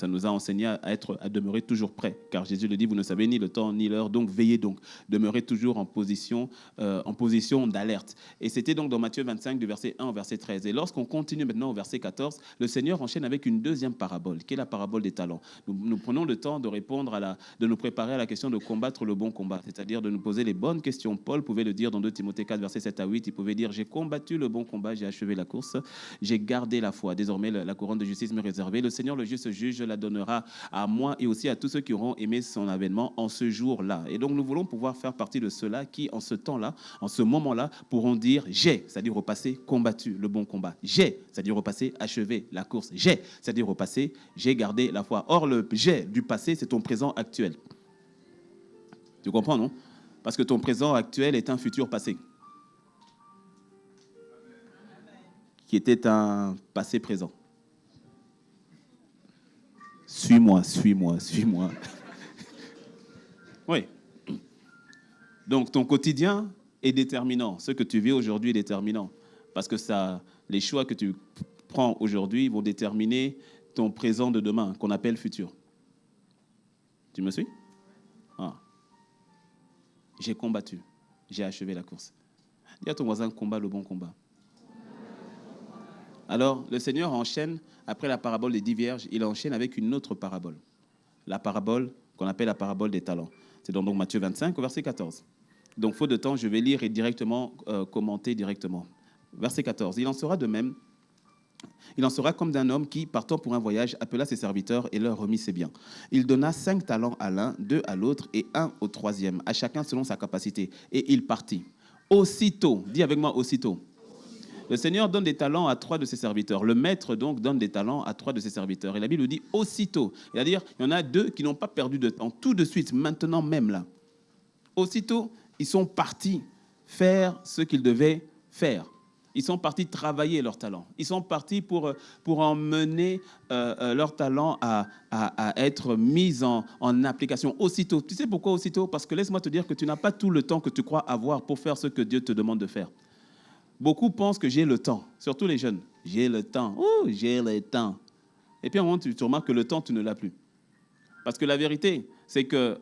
nous a enseigné à demeurer toujours prêts. Car Jésus le dit, vous ne savez ni le temps ni l'heure, donc veillez donc. Demeurez toujours en position d'alerte. Et c'était donc dans Matthieu 25, du verset 1 au verset 13. Et lorsqu'on continue maintenant au verset 14, le Seigneur enchaîne avec une deuxième parabole, qui est la parabole des talents. Nous prenons le temps de répondre de nous préparer à la question de combattre le bon combat, c'est-à-dire de nous poser les bonnes questions. Paul pouvait le dire dans 2 Timothée 4, verset 7 à 8. Il pouvait dire, j'ai combattu le bon combat, j'ai achevé la course, j'ai gardé la foi. Désormais, la couronne de justice me réservée. Le Seigneur, le juste juge, la donnera à moi et aussi à tous ceux qui auront aimé son avènement en ce jour-là. Et donc, nous voulons pouvoir faire partie de ceux-là qui, en ce temps-là, en ce moment-là, pourront dire j'ai, c'est-à-dire au passé, combattu le bon combat. J'ai, c'est-à-dire au passé, achevé la course. J'ai, c'est-à-dire au passé, j'ai gardé la foi. Or, le j'ai du passé, c'est ton présent actuel. Tu comprends, non? Parce que ton présent actuel est un futur passé. Qui était un passé présent. Suis-moi. Oui. Donc, ton quotidien est déterminant. Ce que tu vis aujourd'hui est déterminant. Parce que les choix que tu prends aujourd'hui vont déterminer ton présent de demain, qu'on appelle futur. Tu me suis? J'ai combattu. J'ai achevé la course. Dis à ton voisin, combat le bon combat. Alors, le Seigneur enchaîne, après la parabole des 10 vierges, il enchaîne avec une autre parabole. La parabole qu'on appelle la parabole des talents. C'est dans donc Matthieu 25, au verset 14. Donc, faute de temps, je vais lire et directement commenter directement. Verset 14. Il en sera de même. Il en sera comme d'un homme qui, partant pour un voyage, appela ses serviteurs et leur remit ses biens. Il donna 5 talents à l'un, 2 à l'autre et 1 au troisième, à chacun selon sa capacité. Et il partit. Aussitôt, dis avec moi aussitôt. Le Seigneur donne des talents à 3 de ses serviteurs. Le maître, donc, donne des talents à 3 de ses serviteurs. Et la Bible dit aussitôt. C'est-à-dire, il y en a 2 qui n'ont pas perdu de temps. Tout de suite, maintenant même là. Aussitôt, ils sont partis faire ce qu'ils devaient faire. Ils sont partis travailler leurs talents. Ils sont partis pour emmener leurs talents à être mis en application aussitôt. Tu sais pourquoi aussitôt? Parce que laisse-moi te dire que tu n'as pas tout le temps que tu crois avoir pour faire ce que Dieu te demande de faire. Beaucoup pensent que j'ai le temps, surtout les jeunes. J'ai le temps. Oh, j'ai le temps. Et puis à un moment, tu remarques que le temps, tu ne l'as plus. Parce que la vérité, c'est que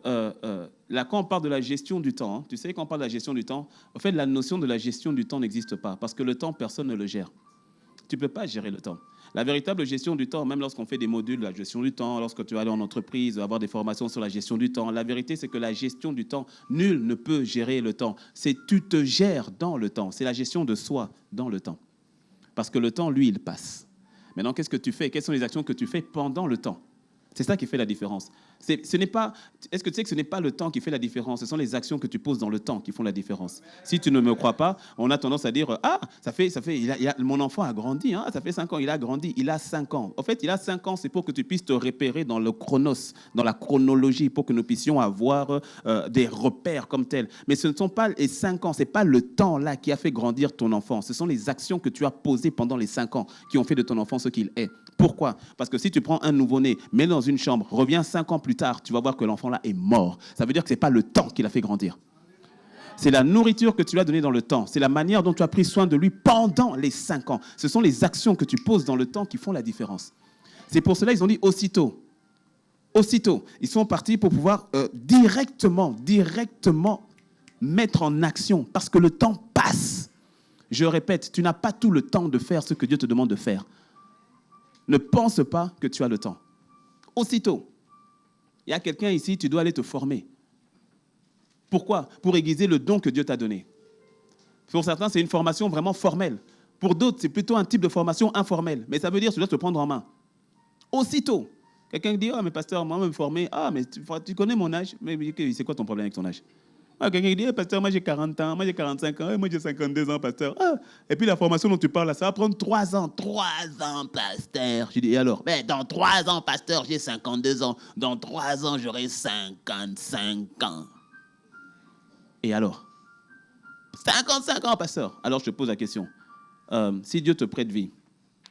là, quand on parle de la gestion du temps, hein, tu sais, quand on parle de la gestion du temps, en fait, la notion de la gestion du temps n'existe pas. Parce que le temps, personne ne le gère. Tu ne peux pas gérer le temps. La véritable gestion du temps, même lorsqu'on fait des modules de la gestion du temps, lorsque tu vas aller en entreprise, avoir des formations sur la gestion du temps, la vérité, c'est que la gestion du temps, nul ne peut gérer le temps. C'est tu te gères dans le temps. C'est la gestion de soi dans le temps. Parce que le temps, lui, il passe. Maintenant, qu'est-ce que tu fais? Quelles sont les actions que tu fais pendant le temps? C'est ça qui fait la différence. Est-ce que tu sais que ce n'est pas le temps qui fait la différence? Ce sont les actions que tu poses dans le temps qui font la différence. Si tu ne me crois pas, on a tendance à dire « Ah, mon enfant a grandi, hein, ça fait 5 ans, il a grandi, il a 5 ans. » En fait, il a 5 ans, c'est pour que tu puisses te repérer dans le chronos, dans la chronologie, pour que nous puissions avoir des repères comme tels. Mais ce ne sont pas les 5 ans, ce n'est pas le temps là qui a fait grandir ton enfant. Ce sont les actions que tu as posées pendant les 5 ans qui ont fait de ton enfant ce qu'il est. Pourquoi? Parce que si tu prends un nouveau-né, mets-le dans une chambre, reviens 5 ans plus tard, tu vas voir que l'enfant là est mort. Ça veut dire que ce n'est pas le temps qui l'a fait grandir. C'est la nourriture que tu lui as donnée dans le temps. C'est la manière dont tu as pris soin de lui pendant les 5 ans. Ce sont les actions que tu poses dans le temps qui font la différence. C'est pour cela qu'ils ont dit aussitôt. Aussitôt. Ils sont partis pour pouvoir directement mettre en action. Parce que le temps passe. Je répète, tu n'as pas tout le temps de faire ce que Dieu te demande de faire. Ne pense pas que tu as le temps. Aussitôt. Il y a quelqu'un ici, tu dois aller te former. Pourquoi? Pour aiguiser le don que Dieu t'a donné. Pour certains, c'est une formation vraiment formelle. Pour d'autres, c'est plutôt un type de formation informelle. Mais ça veut dire que tu dois te prendre en main. Aussitôt. Quelqu'un dit, mais pasteur, moi, me former. Ah, mais tu connais mon âge. Mais c'est quoi ton problème avec ton âge? Quelqu'un qui dit, pasteur, moi j'ai 40 ans, moi j'ai 45 ans, moi j'ai 52 ans, pasteur. Et puis la formation dont tu parles, là, ça va prendre 3 ans. 3 ans, pasteur. Je dis, et alors? Dans 3 ans, pasteur, j'ai 52 ans. Dans 3 ans, j'aurai 55 ans. Et alors? 55 ans, pasteur. Alors je te pose la question. Si Dieu te prête vie,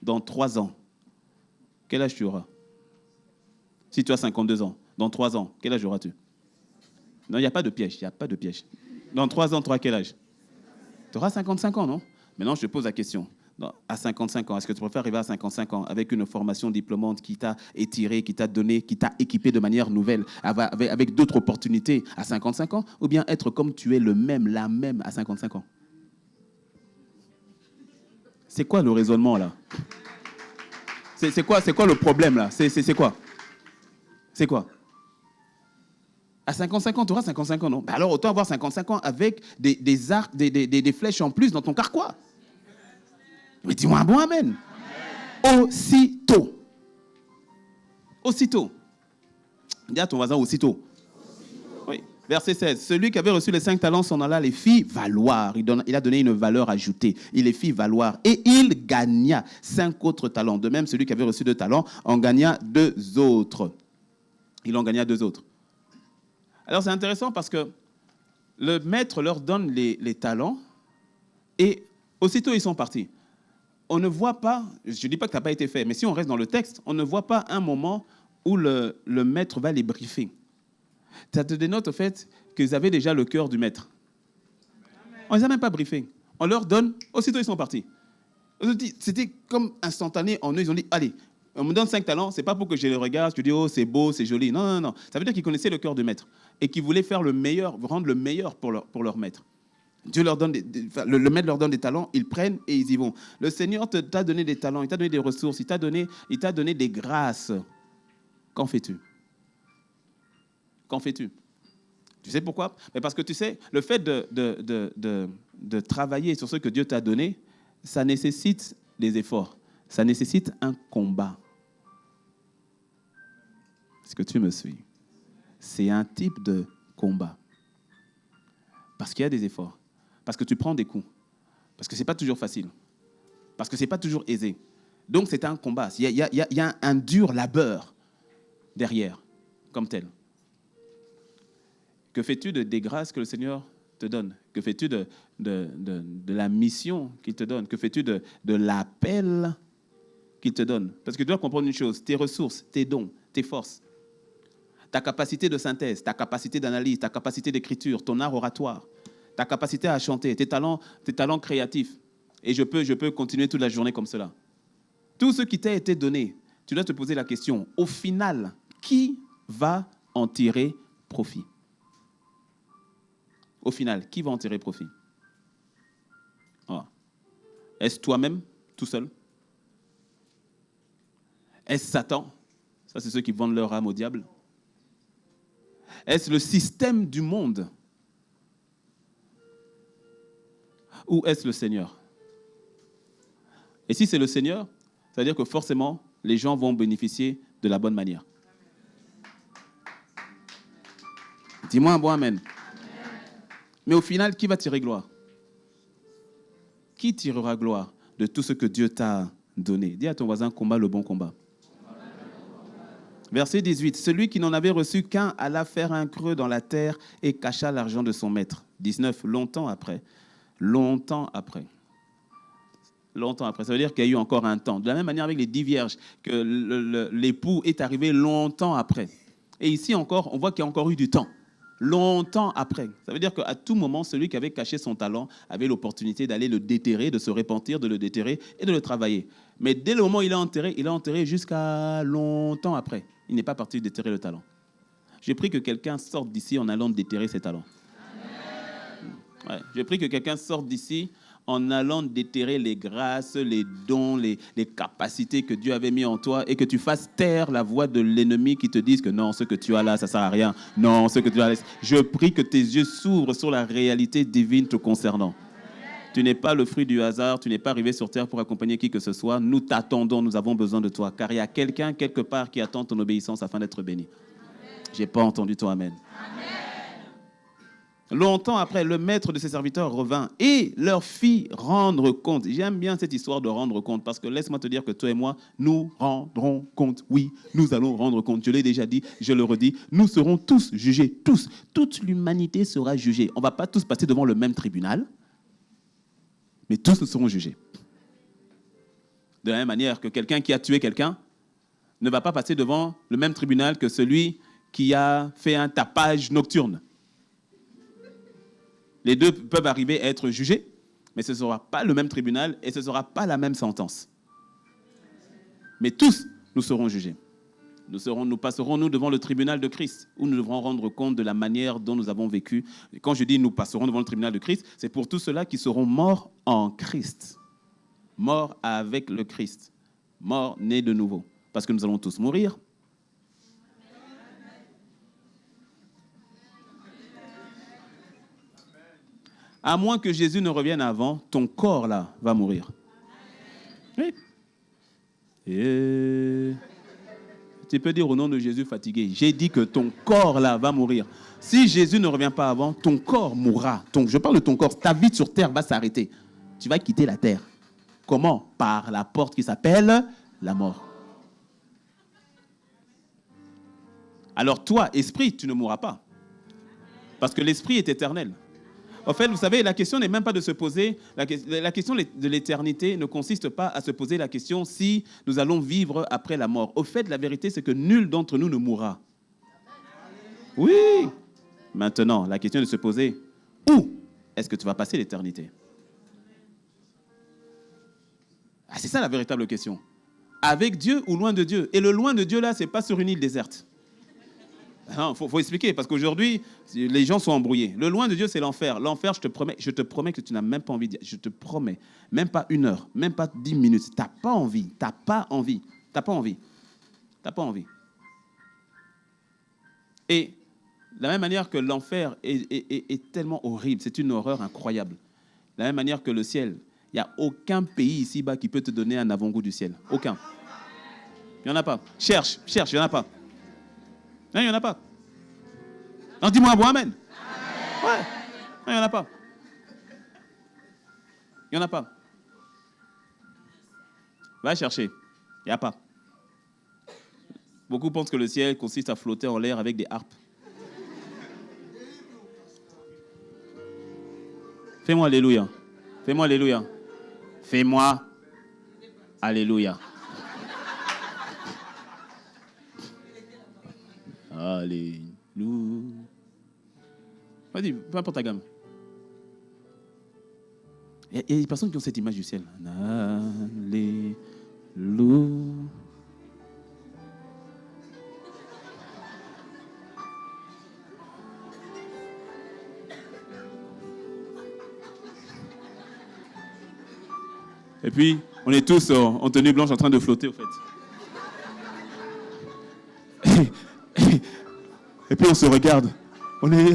dans 3 ans, quel âge tu auras? Si tu as 52 ans, dans 3 ans, quel âge auras-tu? Non, il n'y a pas de piège, il n'y a pas de piège. Dans 3 ans, tu auras quel âge? Tu auras 55 ans, non? Maintenant, je te pose la question. À 55 ans, est-ce que tu préfères arriver à 55 ans avec une formation diplômante qui t'a étiré, qui t'a donné, qui t'a équipé de manière nouvelle, avec d'autres opportunités à 55 ans, ou bien être comme tu es la même à 55 ans? C'est quoi le raisonnement, là? C'est quoi le problème, là? C'est quoi? C'est quoi? À 55 ans, tu auras 55 ans, non? Alors, autant avoir 55 ans avec des arcs, des flèches en plus dans ton carquois. Mais dis-moi un bon amen. Aussitôt. Aussitôt. Dis à ton voisin aussitôt. Oui. Verset 16. Celui qui avait reçu les 5 talents s'en alla les fit valoir. Il a donné une valeur ajoutée. Il les fit valoir. Et il gagna 5 autres talents. De même, celui qui avait reçu 2 talents en gagna 2 autres. Il en gagna 2 autres. Alors, c'est intéressant parce que le maître leur donne les talents et aussitôt, ils sont partis. On ne voit pas, je ne dis pas que ça n'a pas été fait, mais si on reste dans le texte, on ne voit pas un moment où le maître va les briefer. Ça te dénote au fait qu'ils avaient déjà le cœur du maître. On ne les a même pas briefés. On leur donne, aussitôt, ils sont partis. C'était comme instantané en eux, ils ont dit, allez, on me donne 5 talents, ce n'est pas pour que je les regarde, je dis, oh, c'est beau, c'est joli. Non, non, non. Ça veut dire qu'ils connaissaient le cœur du maître et qu'ils voulaient faire le meilleur, rendre le meilleur pour leur maître. Dieu leur donne le maître leur donne des talents, ils prennent et ils y vont. Le Seigneur t'a donné des talents, il t'a donné des ressources, il t'a donné des grâces. Qu'en fais-tu? Qu'en fais-tu? Tu sais pourquoi? Mais parce que tu sais, le fait de travailler sur ce que Dieu t'a donné, ça nécessite des efforts. Ça nécessite un combat. Est-ce que tu me suis? C'est un type de combat. Parce qu'il y a des efforts. Parce que tu prends des coups. Parce que ce n'est pas toujours facile. Parce que ce n'est pas toujours aisé. Donc, c'est un combat. Il y a un dur labeur derrière, comme tel. Que fais-tu des grâces que le Seigneur te donne? Que fais-tu de la mission qu'il te donne? Que fais-tu de l'appel qu'il te donne? Parce que tu dois comprendre une chose, tes ressources, tes dons, tes forces, ta capacité de synthèse, ta capacité d'analyse, ta capacité d'écriture, ton art oratoire, ta capacité à chanter, tes talents créatifs, Et je peux continuer toute la journée comme cela. Tout ce qui t'a été donné, tu dois te poser la question, au final, qui va en tirer profit? Au final, qui va en tirer profit? Voilà. Est-ce toi-même, tout seul? Est-ce Satan? Ça, c'est ceux qui vendent leur âme au diable. Est-ce le système du monde? Ou est-ce le Seigneur? Et si c'est le Seigneur, ça veut dire que forcément, les gens vont bénéficier de la bonne manière. Dis-moi un bon amen. Mais au final, qui va tirer gloire? Qui tirera gloire de tout ce que Dieu t'a donné? Dis à ton voisin, combat le bon combat. Verset 18. Celui qui n'en avait reçu qu'un alla faire un creux dans la terre et cacha l'argent de son maître. 19. Longtemps après. Ça veut dire qu'il y a eu encore un temps. De la même manière avec les 10 vierges, que l'époux est arrivé longtemps après. Et ici encore, on voit qu'il y a encore eu du temps. Longtemps après. Ça veut dire qu'à tout moment, celui qui avait caché son talent avait l'opportunité d'aller le déterrer, de se repentir, de le déterrer et de le travailler. Mais dès le moment où il a enterré jusqu'à longtemps après. Il n'est pas parti déterrer le talent. J'ai pris que quelqu'un sorte d'ici en allant déterrer ses talents. Ouais, j'ai pris que quelqu'un sorte d'ici en allant déterrer les grâces, les dons, les capacités que Dieu avait mis en toi et que tu fasses taire la voix de l'ennemi qui te dise que non, ce que tu as là, ça ne sert à rien. Non, ce que tu as là. Je prie que tes yeux s'ouvrent sur la réalité divine te concernant. Tu n'es pas le fruit du hasard, tu n'es pas arrivé sur terre pour accompagner qui que ce soit. Nous t'attendons, nous avons besoin de toi, car il y a quelqu'un quelque part qui attend ton obéissance afin d'être béni. Je n'ai pas entendu ton amen. Longtemps après, le maître de ses serviteurs revint et leur fit rendre compte. J'aime bien cette histoire de rendre compte parce que laisse-moi te dire que toi et moi, nous rendrons compte. Oui, nous allons rendre compte. Je l'ai déjà dit, je le redis. Nous serons tous jugés, tous. Toute l'humanité sera jugée. On ne va pas tous passer devant le même tribunal, mais tous nous serons jugés. De la même manière que quelqu'un qui a tué quelqu'un ne va pas passer devant le même tribunal que celui qui a fait un tapage nocturne. Les deux peuvent arriver à être jugés, mais ce ne sera pas le même tribunal et ce ne sera pas la même sentence. Mais tous, nous serons jugés. Nous passerons, nous, devant le tribunal de Christ, où nous devrons rendre compte de la manière dont nous avons vécu. Et quand je dis nous passerons devant le tribunal de Christ, c'est pour tous ceux-là qui seront morts en Christ. Morts avec le Christ. Morts, nés de nouveau. Parce que nous allons tous mourir. À moins que Jésus ne revienne avant, ton corps, là, va mourir. Oui. Et tu peux dire au nom de Jésus fatigué, j'ai dit que ton corps, là, va mourir. Si Jésus ne revient pas avant, ton corps mourra. Je parle de ton corps. Ta vie sur terre va s'arrêter. Tu vas quitter la terre. Comment? Par la porte qui s'appelle la mort. Alors toi, esprit, tu ne mourras pas. Parce que l'esprit est éternel. En fait, vous savez, la question n'est même pas de se poser, la question de l'éternité ne consiste pas à se poser la question si nous allons vivre après la mort. Au fait, la vérité, c'est que nul d'entre nous ne mourra. Oui. Maintenant, la question est de se poser, où est-ce que tu vas passer l'éternité? Ah, c'est ça la véritable question. Avec Dieu ou loin de Dieu? Et le loin de Dieu, là, ce n'est pas sur une île déserte. Il faut expliquer, parce qu'aujourd'hui, les gens sont embrouillés. Le loin de Dieu, c'est l'enfer. L'enfer, je te promets que tu n'as même pas envie. Je te promets, même pas 1 heure, même pas 10 minutes. Tu n'as pas envie. Tu n'as pas envie. Tu n'as pas envie. Tu n'as pas envie. Et de la même manière que l'enfer est tellement horrible, c'est une horreur incroyable. De la même manière que le ciel, il n'y a aucun pays ici-bas qui peut te donner un avant-goût du ciel. Aucun. Il n'y en a pas. Cherche, il n'y en a pas. Non, il n'y en a pas. Non, dis-moi un bon amen. Ouais. Non, il n'y en a pas. Il n'y en a pas. Va chercher. Il n'y a pas. Beaucoup pensent que le ciel consiste à flotter en l'air avec des harpes. Fais-moi alléluia. Fais-moi alléluia. Fais-moi alléluia. Alléluia. Vas-y, peu importe ta gamme. Il y a des personnes qui ont cette image du ciel. Alléluia. Et puis, on est tous en tenue blanche en train de flotter, au fait. Et puis, on se regarde. On est...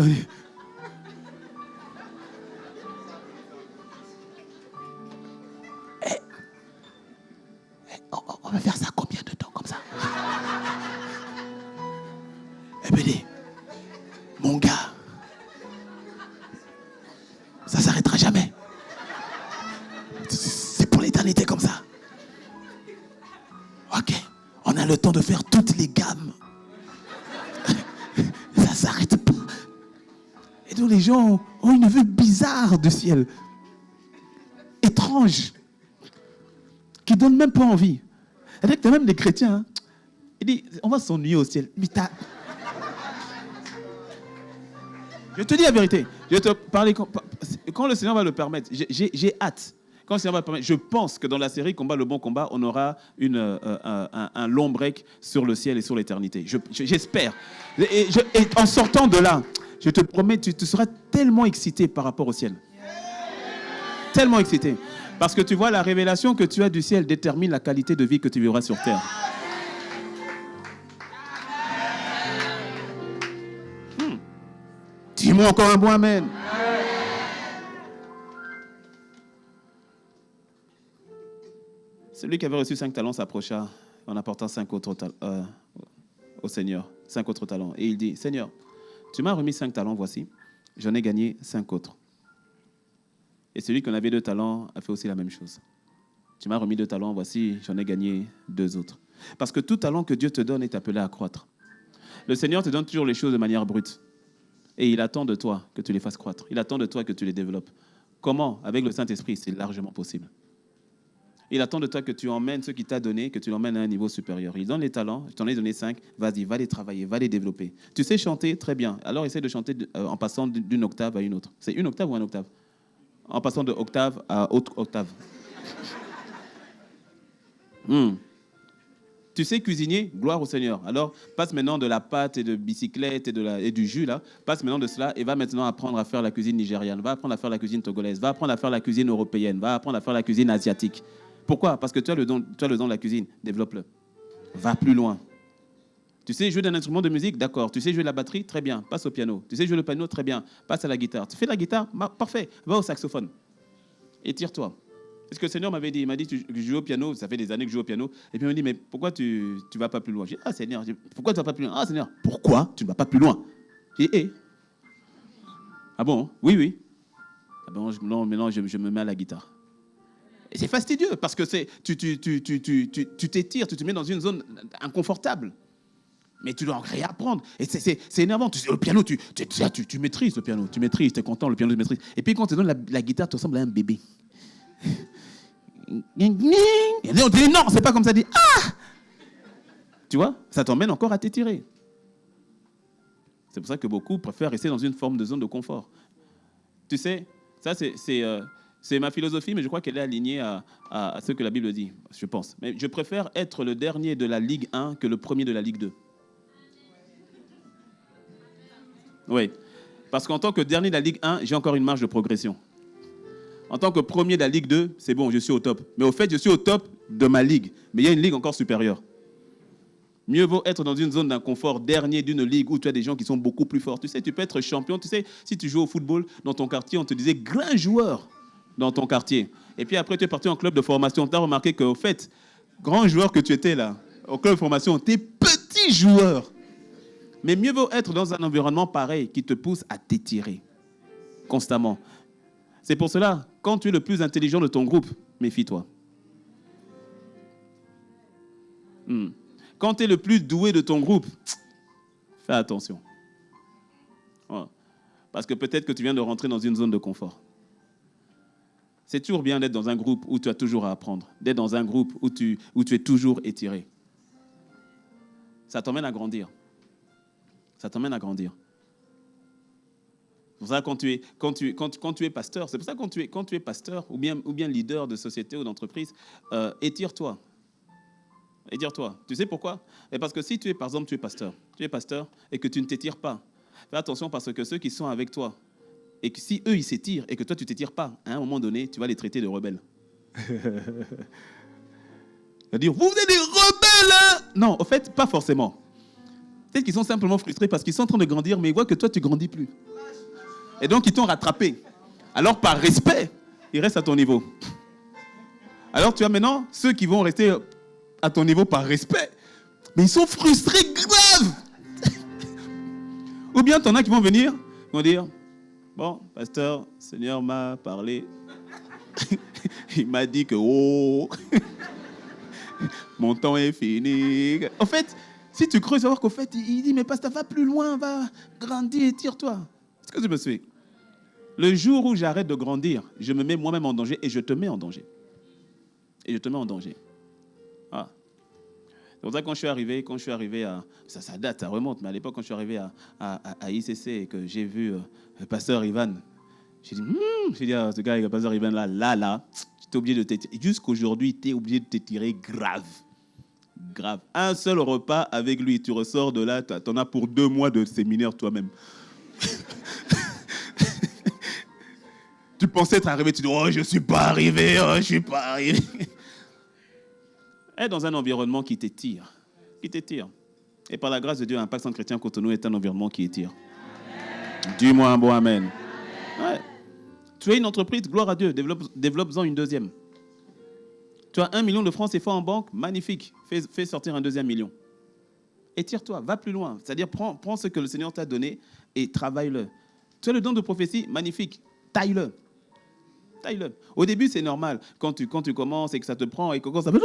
On va faire ça combien de temps comme ça? Et puis, dit, mon gars, ça s'arrêtera jamais. C'est pour l'éternité comme ça. Ok, on a le temps de faire toutes les gammes. Ça s'arrête pas. Et donc les gens ont une vue bizarre du ciel. Étrange. Qui donne même pas envie. C'est-à-dire que tu as même des chrétiens. Hein. Ils disent, on va s'ennuyer au ciel. Mais t'as... Je te dis la vérité. Je vais te parler quand le Seigneur va le permettre. J'ai hâte. Quand le Seigneur va le permettre, je pense que dans la série Combat le bon combat, on aura un long break sur le ciel et sur l'éternité. J'espère. Et en sortant de là, je te promets, tu seras tellement excité par rapport au ciel. Tellement excité. Parce que tu vois, la révélation que tu as du ciel détermine la qualité de vie que tu vivras sur terre. Dis-moi encore un bon amen. Celui qui avait reçu 5 talents s'approcha en apportant 5 autres au Seigneur. 5 autres talents. Et il dit, Seigneur, tu m'as remis 5 talents, voici. J'en ai gagné 5 autres. Et celui qui en avait 2 talents a fait aussi la même chose. Tu m'as remis 2 talents, voici, j'en ai gagné 2 autres. Parce que tout talent que Dieu te donne est appelé à croître. Le Seigneur te donne toujours les choses de manière brute. Et il attend de toi que tu les fasses croître. Il attend de toi que tu les développes. Comment? Avec le Saint-Esprit, c'est largement possible. Il attend de toi que tu emmènes ce qu'il t'a donné, que tu l'emmènes à un niveau supérieur. Il donne les talents, je t'en ai donné 5, vas-y, va les travailler, va les développer. Tu sais chanter, très bien. Alors essaie de chanter en passant d'une octave à une autre. C'est une octave ou un octave? En passant de octave à autre octave. Tu sais cuisiner, gloire au Seigneur. Alors, passe maintenant de la pâte et de bicyclette et du jus, là. Passe maintenant de cela et va maintenant apprendre à faire la cuisine nigériane. Va apprendre à faire la cuisine togolaise. Va apprendre à faire la cuisine européenne. Va apprendre à faire la cuisine asiatique. Pourquoi? Parce que tu as le don de la cuisine. Développe-le. Va plus loin. Tu sais jouer d'un instrument de musique? D'accord. Tu sais jouer la batterie? Très bien. Passe au piano. Tu sais jouer le piano? Très bien. Passe à la guitare. Tu fais la guitare? Parfait. Va au saxophone. Étire-toi. C'est ce que le Seigneur m'avait dit. Il m'a dit, tu joues au piano, ça fait des années que je joue au piano. Et puis il m'a dit, mais pourquoi tu ne vas pas plus loin? J'ai dit, ah Seigneur, pourquoi tu ne vas pas plus loin? Ah Seigneur, pourquoi tu ne vas pas plus loin? J'ai dit, ah bon? Oui, oui. Ah bon, maintenant je me mets à la guitare. Et c'est fastidieux parce que tu t'étires, tu te mets dans une zone inconfortable. Mais tu dois en réapprendre. Et c'est énervant. Tu sais, le piano, tu maîtrises le piano. Tu maîtrises, tu es content, le piano, tu maîtrises. Et puis quand tu donnes la guitare, tu ressembles à un bébé. Et on te dit non, c'est pas comme ça. Dit ah, tu vois, ça t'emmène encore à t'étirer. C'est pour ça que beaucoup préfèrent rester dans une forme de zone de confort. Tu sais, ça c'est ma philosophie, mais je crois qu'elle est alignée à ce que la Bible dit, je pense. Mais je préfère être le dernier de la Ligue 1 que le premier de la Ligue 2. Oui, parce qu'en tant que dernier de la Ligue 1, j'ai encore une marge de progression. En tant que premier de la Ligue 2, c'est bon, je suis au top. Mais au fait, je suis au top de ma ligue. Mais il y a une ligue encore supérieure. Mieux vaut être dans une zone d'inconfort dernier d'une ligue où tu as des gens qui sont beaucoup plus forts. Tu sais, tu peux être champion. Tu sais, si tu joues au football dans ton quartier, on te disait grand joueur dans ton quartier. Et puis après, tu es parti en club de formation. Tu as remarqué qu'au fait, grand joueur que tu étais là, au club de formation, tu es petit joueur. Mais mieux vaut être dans un environnement pareil qui te pousse à t'étirer constamment. C'est pour cela, quand tu es le plus intelligent de ton groupe, méfie-toi. Quand tu es le plus doué de ton groupe, fais attention. Voilà. Parce que peut-être que tu viens de rentrer dans une zone de confort. C'est toujours bien d'être dans un groupe où tu as toujours à apprendre, d'être dans un groupe où tu es toujours étiré. Ça t'emmène à grandir. Ça t'emmène à grandir. C'est pour ça que quand tu es pasteur, c'est pour ça que quand tu es pasteur ou bien leader de société ou d'entreprise, étire-toi. Étire-toi. Tu sais pourquoi? Et parce que si tu es, par exemple, tu es pasteur et que tu ne t'étires pas, fais attention parce que ceux qui sont avec toi, et que si eux, ils s'étirent et que toi, tu ne t'étires pas, à un moment donné, tu vas les traiter de rebelles. C'est-à-dire, vous êtes des rebelles, hein? Non, au fait, pas forcément. Peut-être qu'ils sont simplement frustrés parce qu'ils sont en train de grandir, mais ils voient que toi, tu ne grandis plus. Et donc, ils t'ont rattrapé. Alors, par respect, ils restent à ton niveau. Alors, tu as maintenant ceux qui vont rester à ton niveau par respect, mais ils sont frustrés grave. Ou bien, t'en as qui vont venir, ils vont dire, bon, pasteur, le Seigneur m'a parlé. Il m'a dit que, mon temps est fini. En fait, si tu creuses, savoir qu'au fait, il dit, mais pasteur, va plus loin, va grandir, tire-toi. C'est ce que tu me suis. Le jour où j'arrête de grandir, je me mets moi-même en danger et je te mets en danger. Et je te mets en danger. Ah. C'est pour ça que quand je suis arrivé à... Ça date, ça remonte, mais à l'époque, quand je suis arrivé à ICC et que j'ai vu le pasteur Ivan, j'ai dit, ah, ce gars, le pasteur Ivan, là, tu es obligé de t'étirer. Jusqu'aujourd'hui, tu es obligé de t'étirer grave. Grave. Un seul repas avec lui, tu ressors de là, tu en as pour 2 mois de séminaire toi-même. Tu pensais être arrivé, tu dis, oh, je ne suis pas arrivé. Être dans un environnement qui t'étire. Et par la grâce de Dieu, Impact Centre Chrétien Cotonou est un environnement qui étire. Dis-moi un bon amen. Ouais. Tu as une entreprise, gloire à Dieu, développe-en une deuxième. Tu as 1 million de francs CFA en banque, magnifique. Fais sortir un 2e million. Étire-toi, va plus loin. C'est-à-dire, prends ce que le Seigneur t'a donné et travaille-le. Tu as le don de prophétie, magnifique. Taille-le. Au début, c'est normal. Quand tu commences et que ça te prend et que ça fait...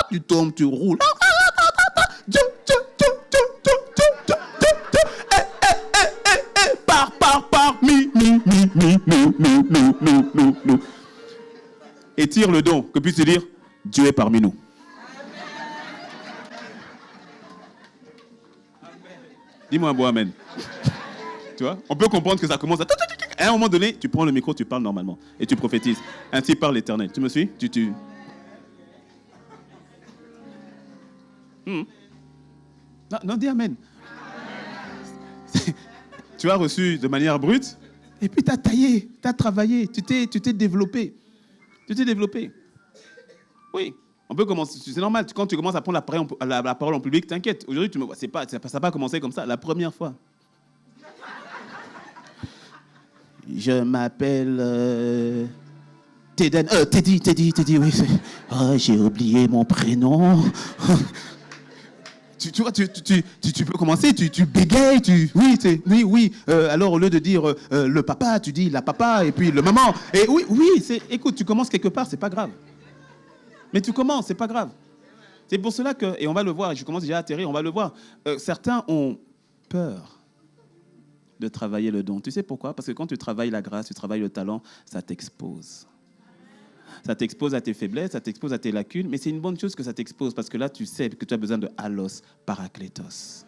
Tu tombes, tu roules. Par. Mi. Étire le don, que puisse dire, Dieu est parmi nous. Dis-moi un bon amen. Tu vois, on peut comprendre que ça commence à... À un moment donné, tu prends le micro, tu parles normalement et tu prophétises. Ainsi parle l'Éternel. Tu me suis? Non, dis amen. Tu as reçu de manière brute et puis tu as taillé, tu as travaillé, tu t'es développé. Oui, on peut commencer. C'est normal, quand tu commences à prendre la parole en public, t'inquiète. Aujourd'hui, ça n'a pas commencé comme ça, la première fois. Je m'appelle Teddy, oui. J'ai oublié mon prénom. Tu vois, tu peux commencer, tu bégayes, oui. Alors, au lieu de dire le papa, tu dis la papa, et puis le maman. Et oui, écoute, tu commences quelque part, c'est pas grave. Mais tu commences, c'est pas grave. C'est pour cela que, et on va le voir, je commence déjà à atterrir, on va le voir, certains ont peur de travailler le don. Tu sais pourquoi? Parce que quand tu travailles la grâce, tu travailles le talent, ça t'expose. Ça t'expose à tes faiblesses, ça t'expose à tes lacunes, mais c'est une bonne chose que ça t'expose parce que là, tu sais que tu as besoin de Allos Parakletos.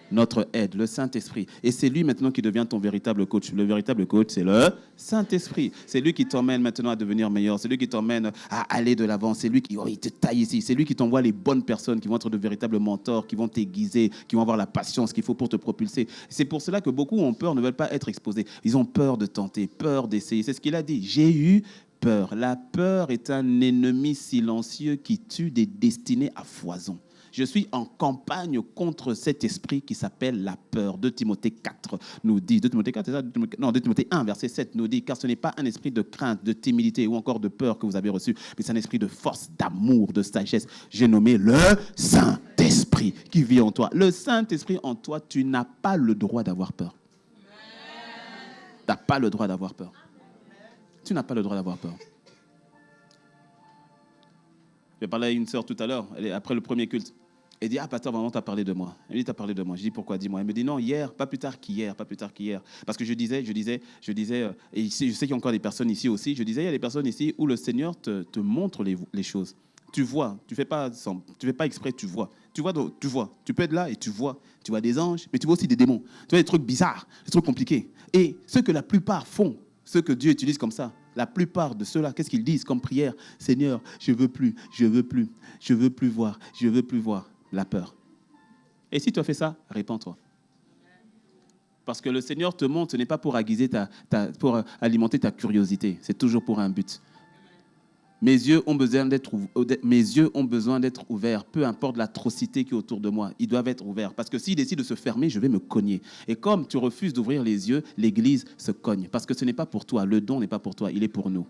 Notre aide, le Saint-Esprit. Et c'est lui maintenant qui devient ton véritable coach. Le véritable coach, c'est le Saint-Esprit. C'est lui qui t'emmène maintenant à devenir meilleur. C'est lui qui t'emmène à aller de l'avant. C'est lui qui il te taille ici. C'est lui qui t'envoie les bonnes personnes qui vont être de véritables mentors, qui vont t'aiguiser, qui vont avoir la patience qu'il faut pour te propulser. C'est pour cela que beaucoup ont peur, ne veulent pas être exposés. Ils ont peur de tenter, peur d'essayer. C'est ce qu'il a dit. J'ai eu peur. La peur est un ennemi silencieux qui tue des destinées à foison. Je suis en campagne contre cet esprit qui s'appelle la peur. 2 Timothée 4 nous dit, 2 Timothée 4, c'est ça? Non, 2 Timothée 1, verset 7 nous dit, car ce n'est pas un esprit de crainte, de timidité ou encore de peur que vous avez reçu, mais c'est un esprit de force, d'amour, de sagesse. J'ai nommé le Saint-Esprit qui vit en toi. Le Saint-Esprit en toi, tu n'as pas le droit d'avoir peur. Tu n'as pas le droit d'avoir peur. Tu n'as pas le droit d'avoir peur. J'ai parlé à une sœur tout à l'heure, après le premier culte. Elle dit, pasteur, vraiment, tu as parlé de moi. Elle me dit, tu as parlé de moi. Je dis, pourquoi, dis-moi. Elle me dit, non, hier, pas plus tard qu'hier. Parce que je disais, et ici, je sais qu'il y a encore des personnes ici aussi, je disais, il y a des personnes ici où le Seigneur te montre les choses. Tu vois, tu fais pas exprès, tu vois. Tu vois, donc, tu vois. Tu peux être là et tu vois. Tu vois des anges, mais tu vois aussi des démons. Tu vois des trucs bizarres, des trucs compliqués. Et ce que la plupart font, ce que Dieu utilise comme ça, la plupart de ceux-là, qu'est-ce qu'ils disent comme prière? Seigneur, je veux plus voir, je veux plus voir. La peur. Et si tu as fait ça, répands-toi. Parce que le Seigneur te montre, ce n'est pas pour aiguiser pour alimenter ta curiosité. C'est toujours pour un but. Mes yeux ont besoin d'être ouverts. Peu importe l'atrocité qui est autour de moi, ils doivent être ouverts. Parce que s'ils décident de se fermer, je vais me cogner. Et comme tu refuses d'ouvrir les yeux, l'Église se cogne. Parce que ce n'est pas pour toi. Le don n'est pas pour toi. Il est pour nous.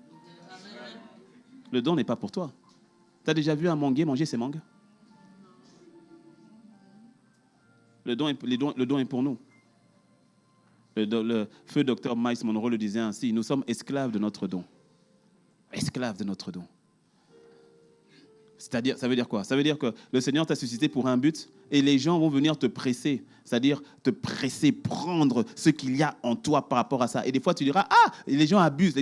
Le don n'est pas pour toi. Tu as déjà vu un manguier manger ses mangues? Le don est pour nous. Le feu docteur Miles Monroe le disait ainsi, nous sommes esclaves de notre don. Esclaves de notre don. C'est-à-dire, ça veut dire quoi? Ça veut dire que le Seigneur t'a suscité pour un but et les gens vont venir te presser. C'est-à-dire te presser, prendre ce qu'il y a en toi par rapport à ça. Et des fois, tu diras, ah, les gens abusent.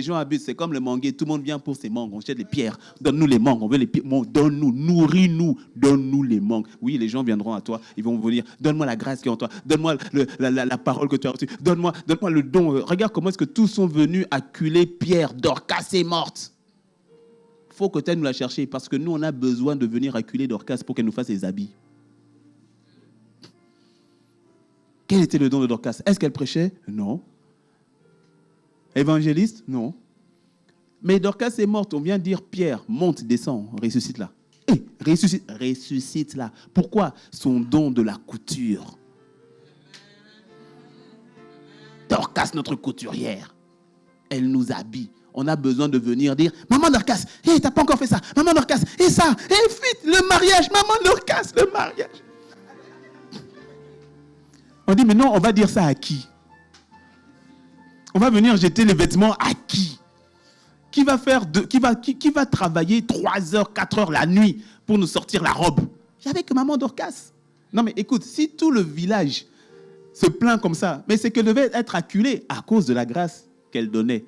C'est comme le manguier. Tout le monde vient pour ses mangues. On jette les pierres. Donne-nous les mangues. On veut les pierres. Donne-nous, nourris-nous. Donne-nous les mangues. Oui, les gens viendront à toi. Ils vont venir. Donne-moi la grâce qui est en toi. Donne-moi la parole que tu as reçue. Donne-moi le don. Regarde comment est-ce que tous sont venus acculer Pierre. Dorcas est morte. Il faut que tu ailles nous la chercher parce que nous, on a besoin de venir acculer Dorcas pour qu'elle nous fasse ses habits. Quel était le don de Dorcas? Est-ce qu'elle prêchait? Non. Évangéliste? Non. Mais Dorcas est morte. On vient dire, Pierre, monte, descends, ressuscite-la. Ressuscite-la. Pourquoi? Son don de la couture. Dorcas, notre couturière, elle nous habille. On a besoin de venir dire, maman Dorcas, hey, t'as pas encore fait ça. Maman Dorcas, et ça, et vite, le mariage, maman Dorcas, le mariage. On dit, mais non, on va dire ça à qui? On va venir jeter les vêtements à qui? Qui va travailler 3 heures, 4 heures la nuit pour nous sortir la robe? J'avais que maman Dorcas. Non mais écoute, si tout le village se plaint comme ça, mais c'est qu'elle devait être acculée à cause de la grâce qu'elle donnait.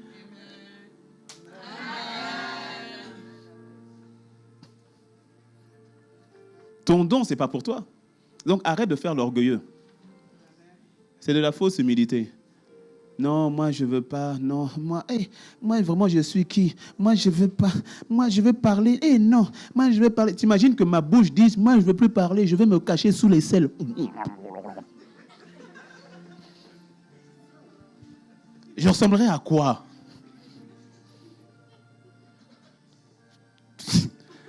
Ton don, ce n'est pas pour toi. Donc, arrête de faire l'orgueilleux. C'est de la fausse humilité. Non, moi, je ne veux pas. Non, moi, vraiment, je suis qui? Moi, je ne veux pas. Moi, je veux parler. Non, moi, je veux parler. T'imagines que ma bouche dise, moi, je ne veux plus parler. Je vais me cacher sous les selles. Je ressemblerais à quoi?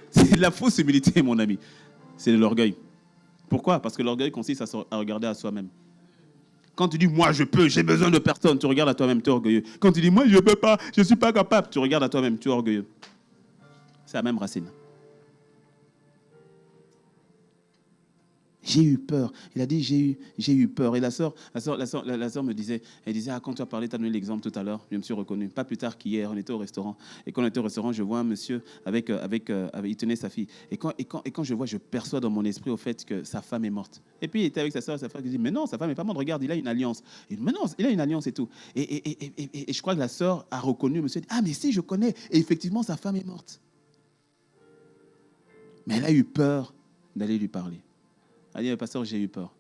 C'est de la fausse humilité, mon ami. C'est de l'orgueil. Pourquoi? Parce que l'orgueil consiste à regarder à soi-même. Quand tu dis, moi je peux, j'ai besoin de personne, tu regardes à toi-même, tu es orgueilleux. Quand tu dis, moi je ne peux pas, je ne suis pas capable, tu regardes à toi-même, tu es orgueilleux. C'est la même racine. J'ai eu peur. Il a dit, j'ai eu peur. Et la sœur me disait, quand tu as parlé, tu as donné l'exemple tout à l'heure, je me suis reconnu. Pas plus tard qu'hier, on était au restaurant. Et quand on était au restaurant, je vois un monsieur il tenait sa fille. Et quand je vois, je perçois dans mon esprit au fait que sa femme est morte. Et puis il était avec sa sœur qui dit, mais non, sa femme n'est pas morte, regarde, il a une alliance. Et mais non, il a une alliance et tout. Et je crois que la sœur a reconnu, le monsieur dit, ah mais si, je connais. Et effectivement, sa femme est morte. Mais elle a eu peur d'aller lui parler. Elle dit, pasteur, j'ai eu peur.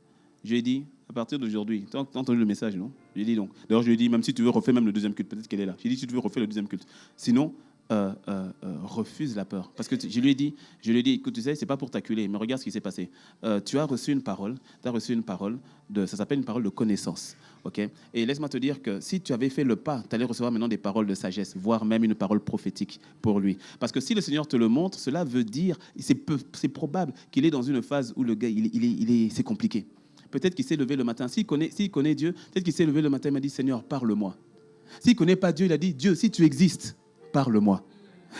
Je lui ai dit, à partir d'aujourd'hui, tu as entendu le message, non? Je lui ai dit donc. D'ailleurs, je lui ai dit, même si tu veux refaire même le deuxième culte, peut-être qu'elle est là. J'ai dit, si tu veux refaire le deuxième culte. Sinon, refuse la peur. Parce que je lui ai dit, écoute, tu sais, c'est pas pour t'acculer, mais regarde ce qui s'est passé. Tu as reçu une parole, ça s'appelle une parole de connaissance. Okay? Et laisse-moi te dire que si tu avais fait le pas, tu allais recevoir maintenant des paroles de sagesse, voire même une parole prophétique pour lui. Parce que si le Seigneur te le montre, cela veut dire, c'est probable qu'il est dans une phase où le gars, c'est compliqué. Peut-être qu'il s'est levé le matin. S'il connaît Dieu, peut-être qu'il s'est levé le matin et m'a dit, Seigneur, parle-moi. S'il ne connaît pas Dieu, il a dit, Dieu, si tu existes, parle-moi.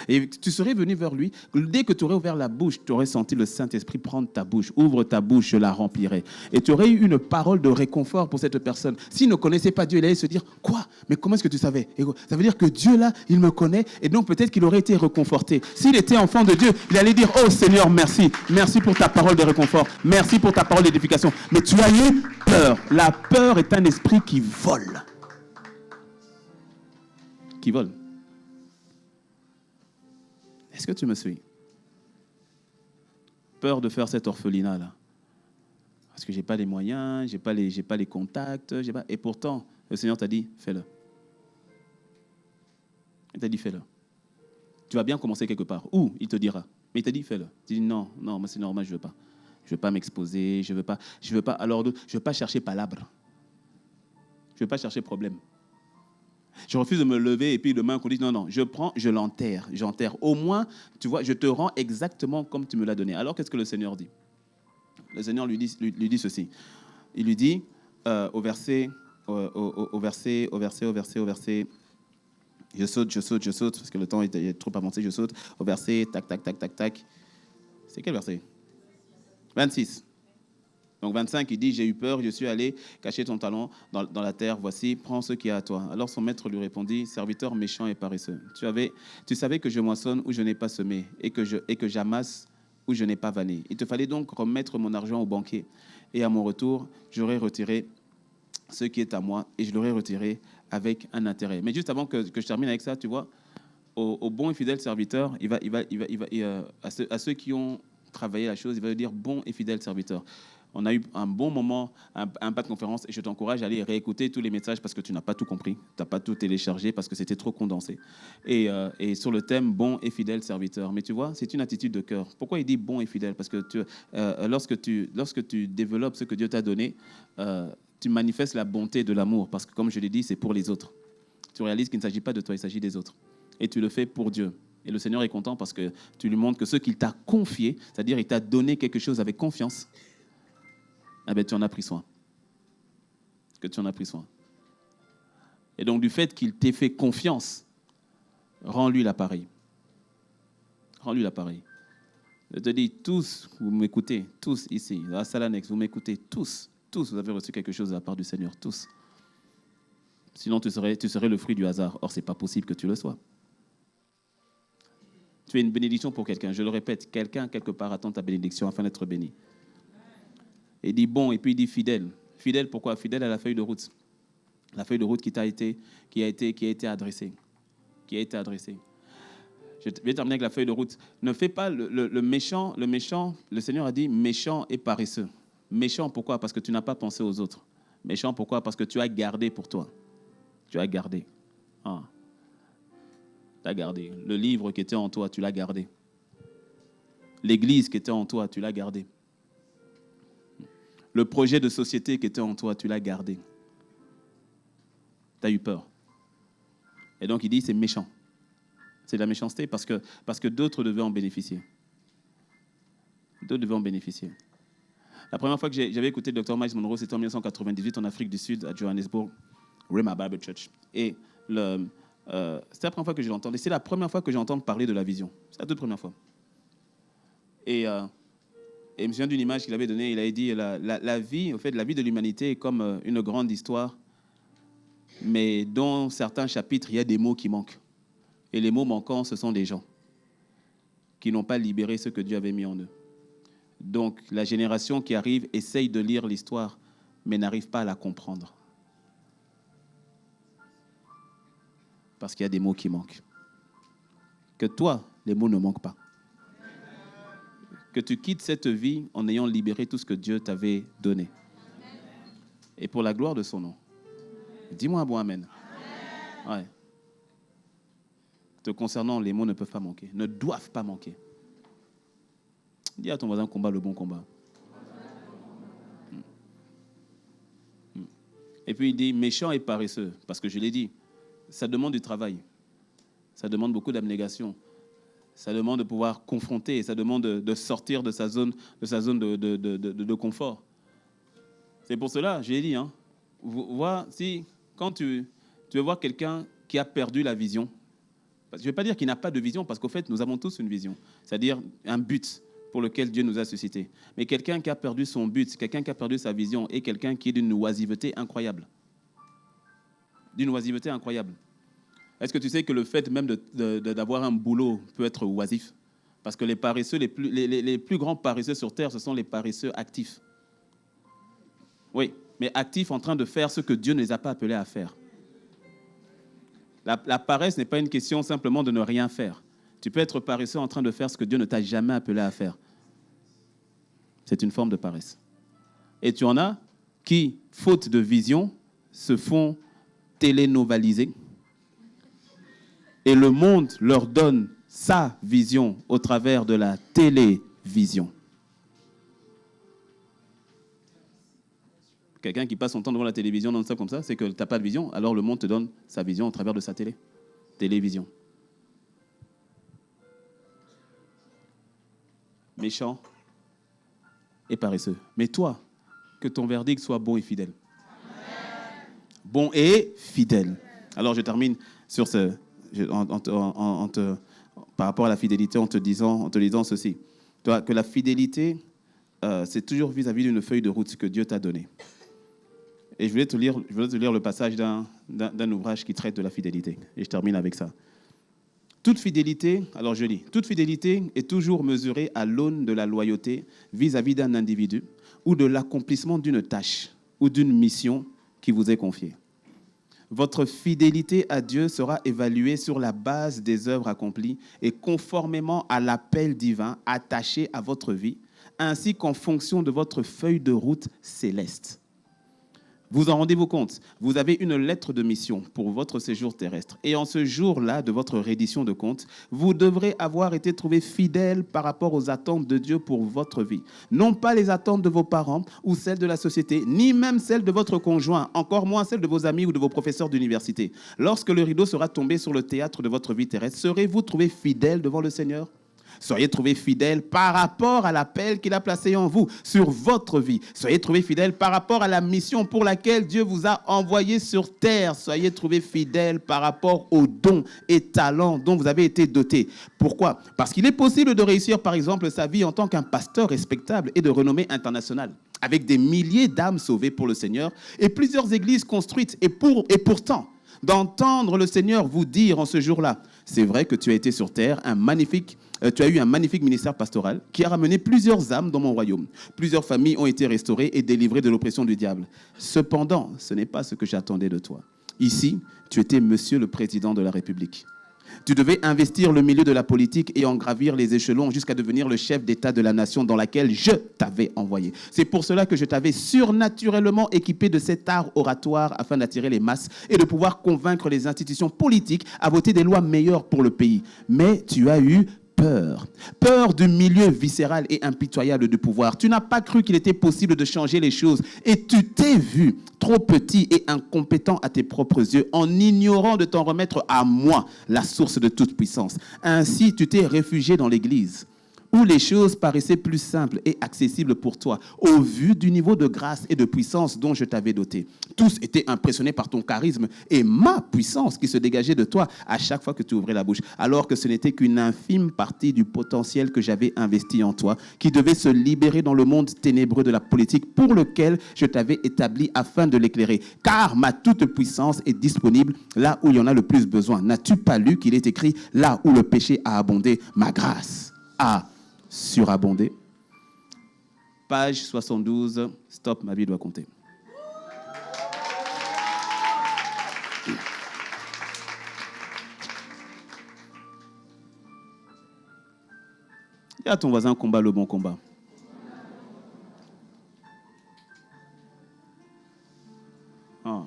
Et tu serais venu vers lui. Dès que tu aurais ouvert la bouche, tu aurais senti le Saint-Esprit prendre ta bouche. Ouvre ta bouche, je la remplirai. Et tu aurais eu une parole de réconfort pour cette personne. S'il ne connaissait pas Dieu, il allait se dire, quoi? Mais comment est-ce que tu savais? Et ça veut dire que Dieu, là, il me connaît. Et donc, peut-être qu'il aurait été réconforté. S'il était enfant de Dieu, il allait dire, oh Seigneur, merci. Merci pour ta parole de réconfort. Merci pour ta parole d'édification. Mais tu as eu peur. La peur est un esprit qui vole. Qui vole. Est-ce que tu me suis? peur de faire cet orphelinat-là. Parce que je n'ai pas les moyens, je n'ai pas les contacts. Et pourtant, le Seigneur t'a dit, fais-le. Il t'a dit, fais-le. Tu vas bien commencer quelque part. Ou il te dira. Mais il t'a dit, fais-le. Tu dis, non, moi c'est normal, je ne veux pas. Je ne veux pas m'exposer, je veux pas, alors, je ne veux pas chercher palabre. Je ne veux pas chercher problème. Je refuse de me lever et puis demain qu'on dit, non, je prends, j'enterre. Au moins, tu vois, je te rends exactement comme tu me l'as donné. Alors, qu'est-ce que le Seigneur dit? Le Seigneur lui dit ceci. Il lui dit, au verset, je saute, parce que le temps est trop avancé, je saute. Au verset, tac. C'est quel verset? 26. Donc 25, il dit, j'ai eu peur, je suis allé cacher ton talent dans la terre, voici, prends ce qui est à toi. Alors son maître lui répondit, serviteur méchant et paresseux, tu savais que je moissonne où je n'ai pas semé, et que j'amasse où je n'ai pas vanné. Il te fallait donc remettre mon argent au banquier, et à mon retour, j'aurais retiré ce qui est à moi, et je l'aurais retiré avec un intérêt. Mais juste avant que je termine avec ça, tu vois, au bon et fidèle serviteur, à ceux qui ont travaillé la chose, il va dire bon et fidèle serviteur. On a eu un bon moment, un pas de conférence, et je t'encourage à aller réécouter tous les messages parce que tu n'as pas tout compris, tu n'as pas tout téléchargé parce que c'était trop condensé. Et sur le thème bon et fidèle serviteur. Mais tu vois, c'est une attitude de cœur. Pourquoi il dit bon et fidèle? Parce que lorsque tu développes ce que Dieu t'a donné, tu manifestes la bonté de l'amour. Parce que comme je l'ai dit, c'est pour les autres. Tu réalises qu'il ne s'agit pas de toi, il s'agit des autres. Et tu le fais pour Dieu. Et le Seigneur est content parce que tu lui montres que ce qu'il t'a confié, c'est-à-dire il t'a donné quelque chose avec confiance, eh bien, tu en as pris soin. Que tu en as pris soin. Et donc, du fait qu'il t'ait fait confiance, rends-lui l'appareil. Rends-lui l'appareil. Je te dis, tous, vous m'écoutez, tous ici, à la salle annexe, vous m'écoutez, tous, vous avez reçu quelque chose de la part du Seigneur, tous. Sinon, tu serais le fruit du hasard. Or, ce n'est pas possible que tu le sois. Tu es une bénédiction pour quelqu'un. Je le répète, quelqu'un, quelque part, attend ta bénédiction afin d'être béni. Il dit bon, et puis il dit fidèle. Fidèle, pourquoi? Fidèle à la feuille de route. La feuille de route qui a été adressée. Je vais terminer avec la feuille de route. Ne fais pas le méchant. Le Seigneur a dit méchant et paresseux. Méchant, pourquoi? Parce que tu n'as pas pensé aux autres. Méchant, pourquoi? Parce que tu as gardé pour toi. Tu as gardé. Tu as gardé. Le livre qui était en toi, tu l'as gardé. L'église qui était en toi, tu l'as gardé. Le projet de société qui était en toi, tu l'as gardé. Tu as eu peur. Et donc, il dit, c'est méchant. C'est de la méchanceté parce que d'autres devaient en bénéficier. D'autres devaient en bénéficier. La première fois que j'avais écouté le Dr. Miles Monroe, c'était en 1998 en Afrique du Sud, à Johannesburg, Rhema Bible Church. Et c'était la première fois que je l'entendais. C'est la première fois que j'entends parler de la vision. C'est la toute première fois. Et je me souviens d'une image qu'il avait donnée. Il avait dit la vie, au fait, la vie de l'humanité est comme une grande histoire, mais dans certains chapitres, il y a des mots qui manquent. Et les mots manquants, ce sont des gens qui n'ont pas libéré ce que Dieu avait mis en eux. Donc, la génération qui arrive essaye de lire l'histoire, mais n'arrive pas à la comprendre. Parce qu'il y a des mots qui manquent. Que toi, les mots ne manquent pas. Que tu quittes cette vie en ayant libéré tout ce que Dieu t'avait donné. Et pour la gloire de son nom. Dis-moi un bon amen. Ouais. Te concernant, les mots ne peuvent pas manquer, ne doivent pas manquer. Dis à ton voisin, combat le bon combat. Et puis il dit, méchant et paresseux, parce que je l'ai dit, ça demande du travail. Ça demande beaucoup d'abnégation. Ça demande de pouvoir confronter, ça demande de sortir de sa zone de confort. C'est pour cela, je l'ai dit, quand tu veux voir quelqu'un qui a perdu la vision, je ne vais pas dire qu'il n'a pas de vision, parce qu'au fait, nous avons tous une vision, c'est-à-dire un but pour lequel Dieu nous a suscités. Mais quelqu'un qui a perdu son but, quelqu'un qui a perdu sa vision, est quelqu'un qui est d'une oisiveté incroyable. D'une oisiveté incroyable. Est-ce que tu sais que le fait même d'avoir un boulot peut être oisif? Parce que les paresseux, les plus grands paresseux sur Terre, ce sont les paresseux actifs. Oui, mais actifs en train de faire ce que Dieu ne les a pas appelés à faire. La paresse n'est pas une question simplement de ne rien faire. Tu peux être paresseux en train de faire ce que Dieu ne t'a jamais appelé à faire. C'est une forme de paresse. Et tu en as qui, faute de vision, se font télénovaliser. Et le monde leur donne sa vision au travers de la télévision. Quelqu'un qui passe son temps devant la télévision non-stop comme ça, c'est que tu n'as pas de vision, alors le monde te donne sa vision au travers de sa télévision. Méchant et paresseux. Mais toi, que ton verdict soit bon et fidèle. Amen. Bon et fidèle. Alors je termine sur par rapport à la fidélité en te disant ceci. Toi, que la fidélité, c'est toujours vis-à-vis d'une feuille de route que Dieu t'a donnée. Et je voulais te lire le passage d'un ouvrage qui traite de la fidélité. Et je termine avec ça. Toute fidélité, alors je lis, toute fidélité est toujours mesurée à l'aune de la loyauté vis-à-vis d'un individu ou de l'accomplissement d'une tâche ou d'une mission qui vous est confiée. Votre fidélité à Dieu sera évaluée sur la base des œuvres accomplies et conformément à l'appel divin attaché à votre vie, ainsi qu'en fonction de votre feuille de route céleste. Vous en rendez-vous compte, vous avez une lettre de mission pour votre séjour terrestre. Et en ce jour-là de votre reddition de compte, vous devrez avoir été trouvé fidèle par rapport aux attentes de Dieu pour votre vie. Non pas les attentes de vos parents ou celles de la société, ni même celles de votre conjoint, encore moins celles de vos amis ou de vos professeurs d'université. Lorsque le rideau sera tombé sur le théâtre de votre vie terrestre, serez-vous trouvé fidèle devant le Seigneur ? Soyez trouvés fidèles par rapport à l'appel qu'il a placé en vous, sur votre vie. Soyez trouvés fidèles par rapport à la mission pour laquelle Dieu vous a envoyé sur terre. Soyez trouvés fidèles par rapport aux dons et talents dont vous avez été dotés. Pourquoi ? Parce qu'il est possible de réussir, par exemple, sa vie en tant qu'un pasteur respectable et de renommée internationale, avec des milliers d'âmes sauvées pour le Seigneur et plusieurs églises construites. Et pourtant, d'entendre le Seigneur vous dire en ce jour-là, c'est vrai que tu as été sur terre, tu as eu un magnifique ministère pastoral qui a ramené plusieurs âmes dans mon royaume. Plusieurs familles ont été restaurées et délivrées de l'oppression du diable. Cependant, ce n'est pas ce que j'attendais de toi. Ici, tu étais monsieur le président de la République. Tu devais investir le milieu de la politique et en gravir les échelons jusqu'à devenir le chef d'État de la nation dans laquelle je t'avais envoyé. C'est pour cela que je t'avais surnaturellement équipé de cet art oratoire afin d'attirer les masses et de pouvoir convaincre les institutions politiques à voter des lois meilleures pour le pays. Mais tu as eu peur du milieu viscéral et impitoyable du pouvoir. Tu n'as pas cru qu'il était possible de changer les choses et tu t'es vu trop petit et incompétent à tes propres yeux en ignorant de t'en remettre à moi, la source de toute puissance. Ainsi, tu t'es réfugié dans l'Église où les choses paraissaient plus simples et accessibles pour toi, au vu du niveau de grâce et de puissance dont je t'avais doté. Tous étaient impressionnés par ton charisme et ma puissance qui se dégageait de toi à chaque fois que tu ouvrais la bouche, alors que ce n'était qu'une infime partie du potentiel que j'avais investi en toi, qui devait se libérer dans le monde ténébreux de la politique pour lequel je t'avais établi afin de l'éclairer. Car ma toute-puissance est disponible là où il y en a le plus besoin. N'as-tu pas lu qu'il est écrit « Là où le péché a abondé, ma grâce a surabondé ». Page 72, stop, ma vie doit compter. Dis à ton voisin, combat le bon combat. Ah.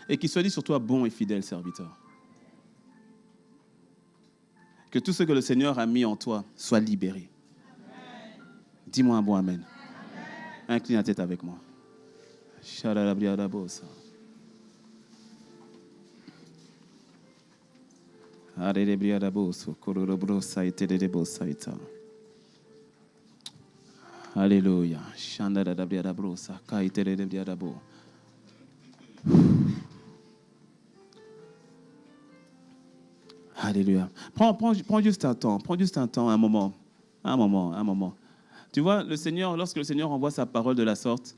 Et qu'il soit dit sur toi bon et fidèle serviteur. Que tout ce que le Seigneur a mis en toi soit libéré. Amen. Dis-moi un bon amen. Amen. Incline la tête avec moi. Alléluia. Alléluia. Prends juste un temps, un moment. Tu vois, lorsque le Seigneur envoie sa parole de la sorte,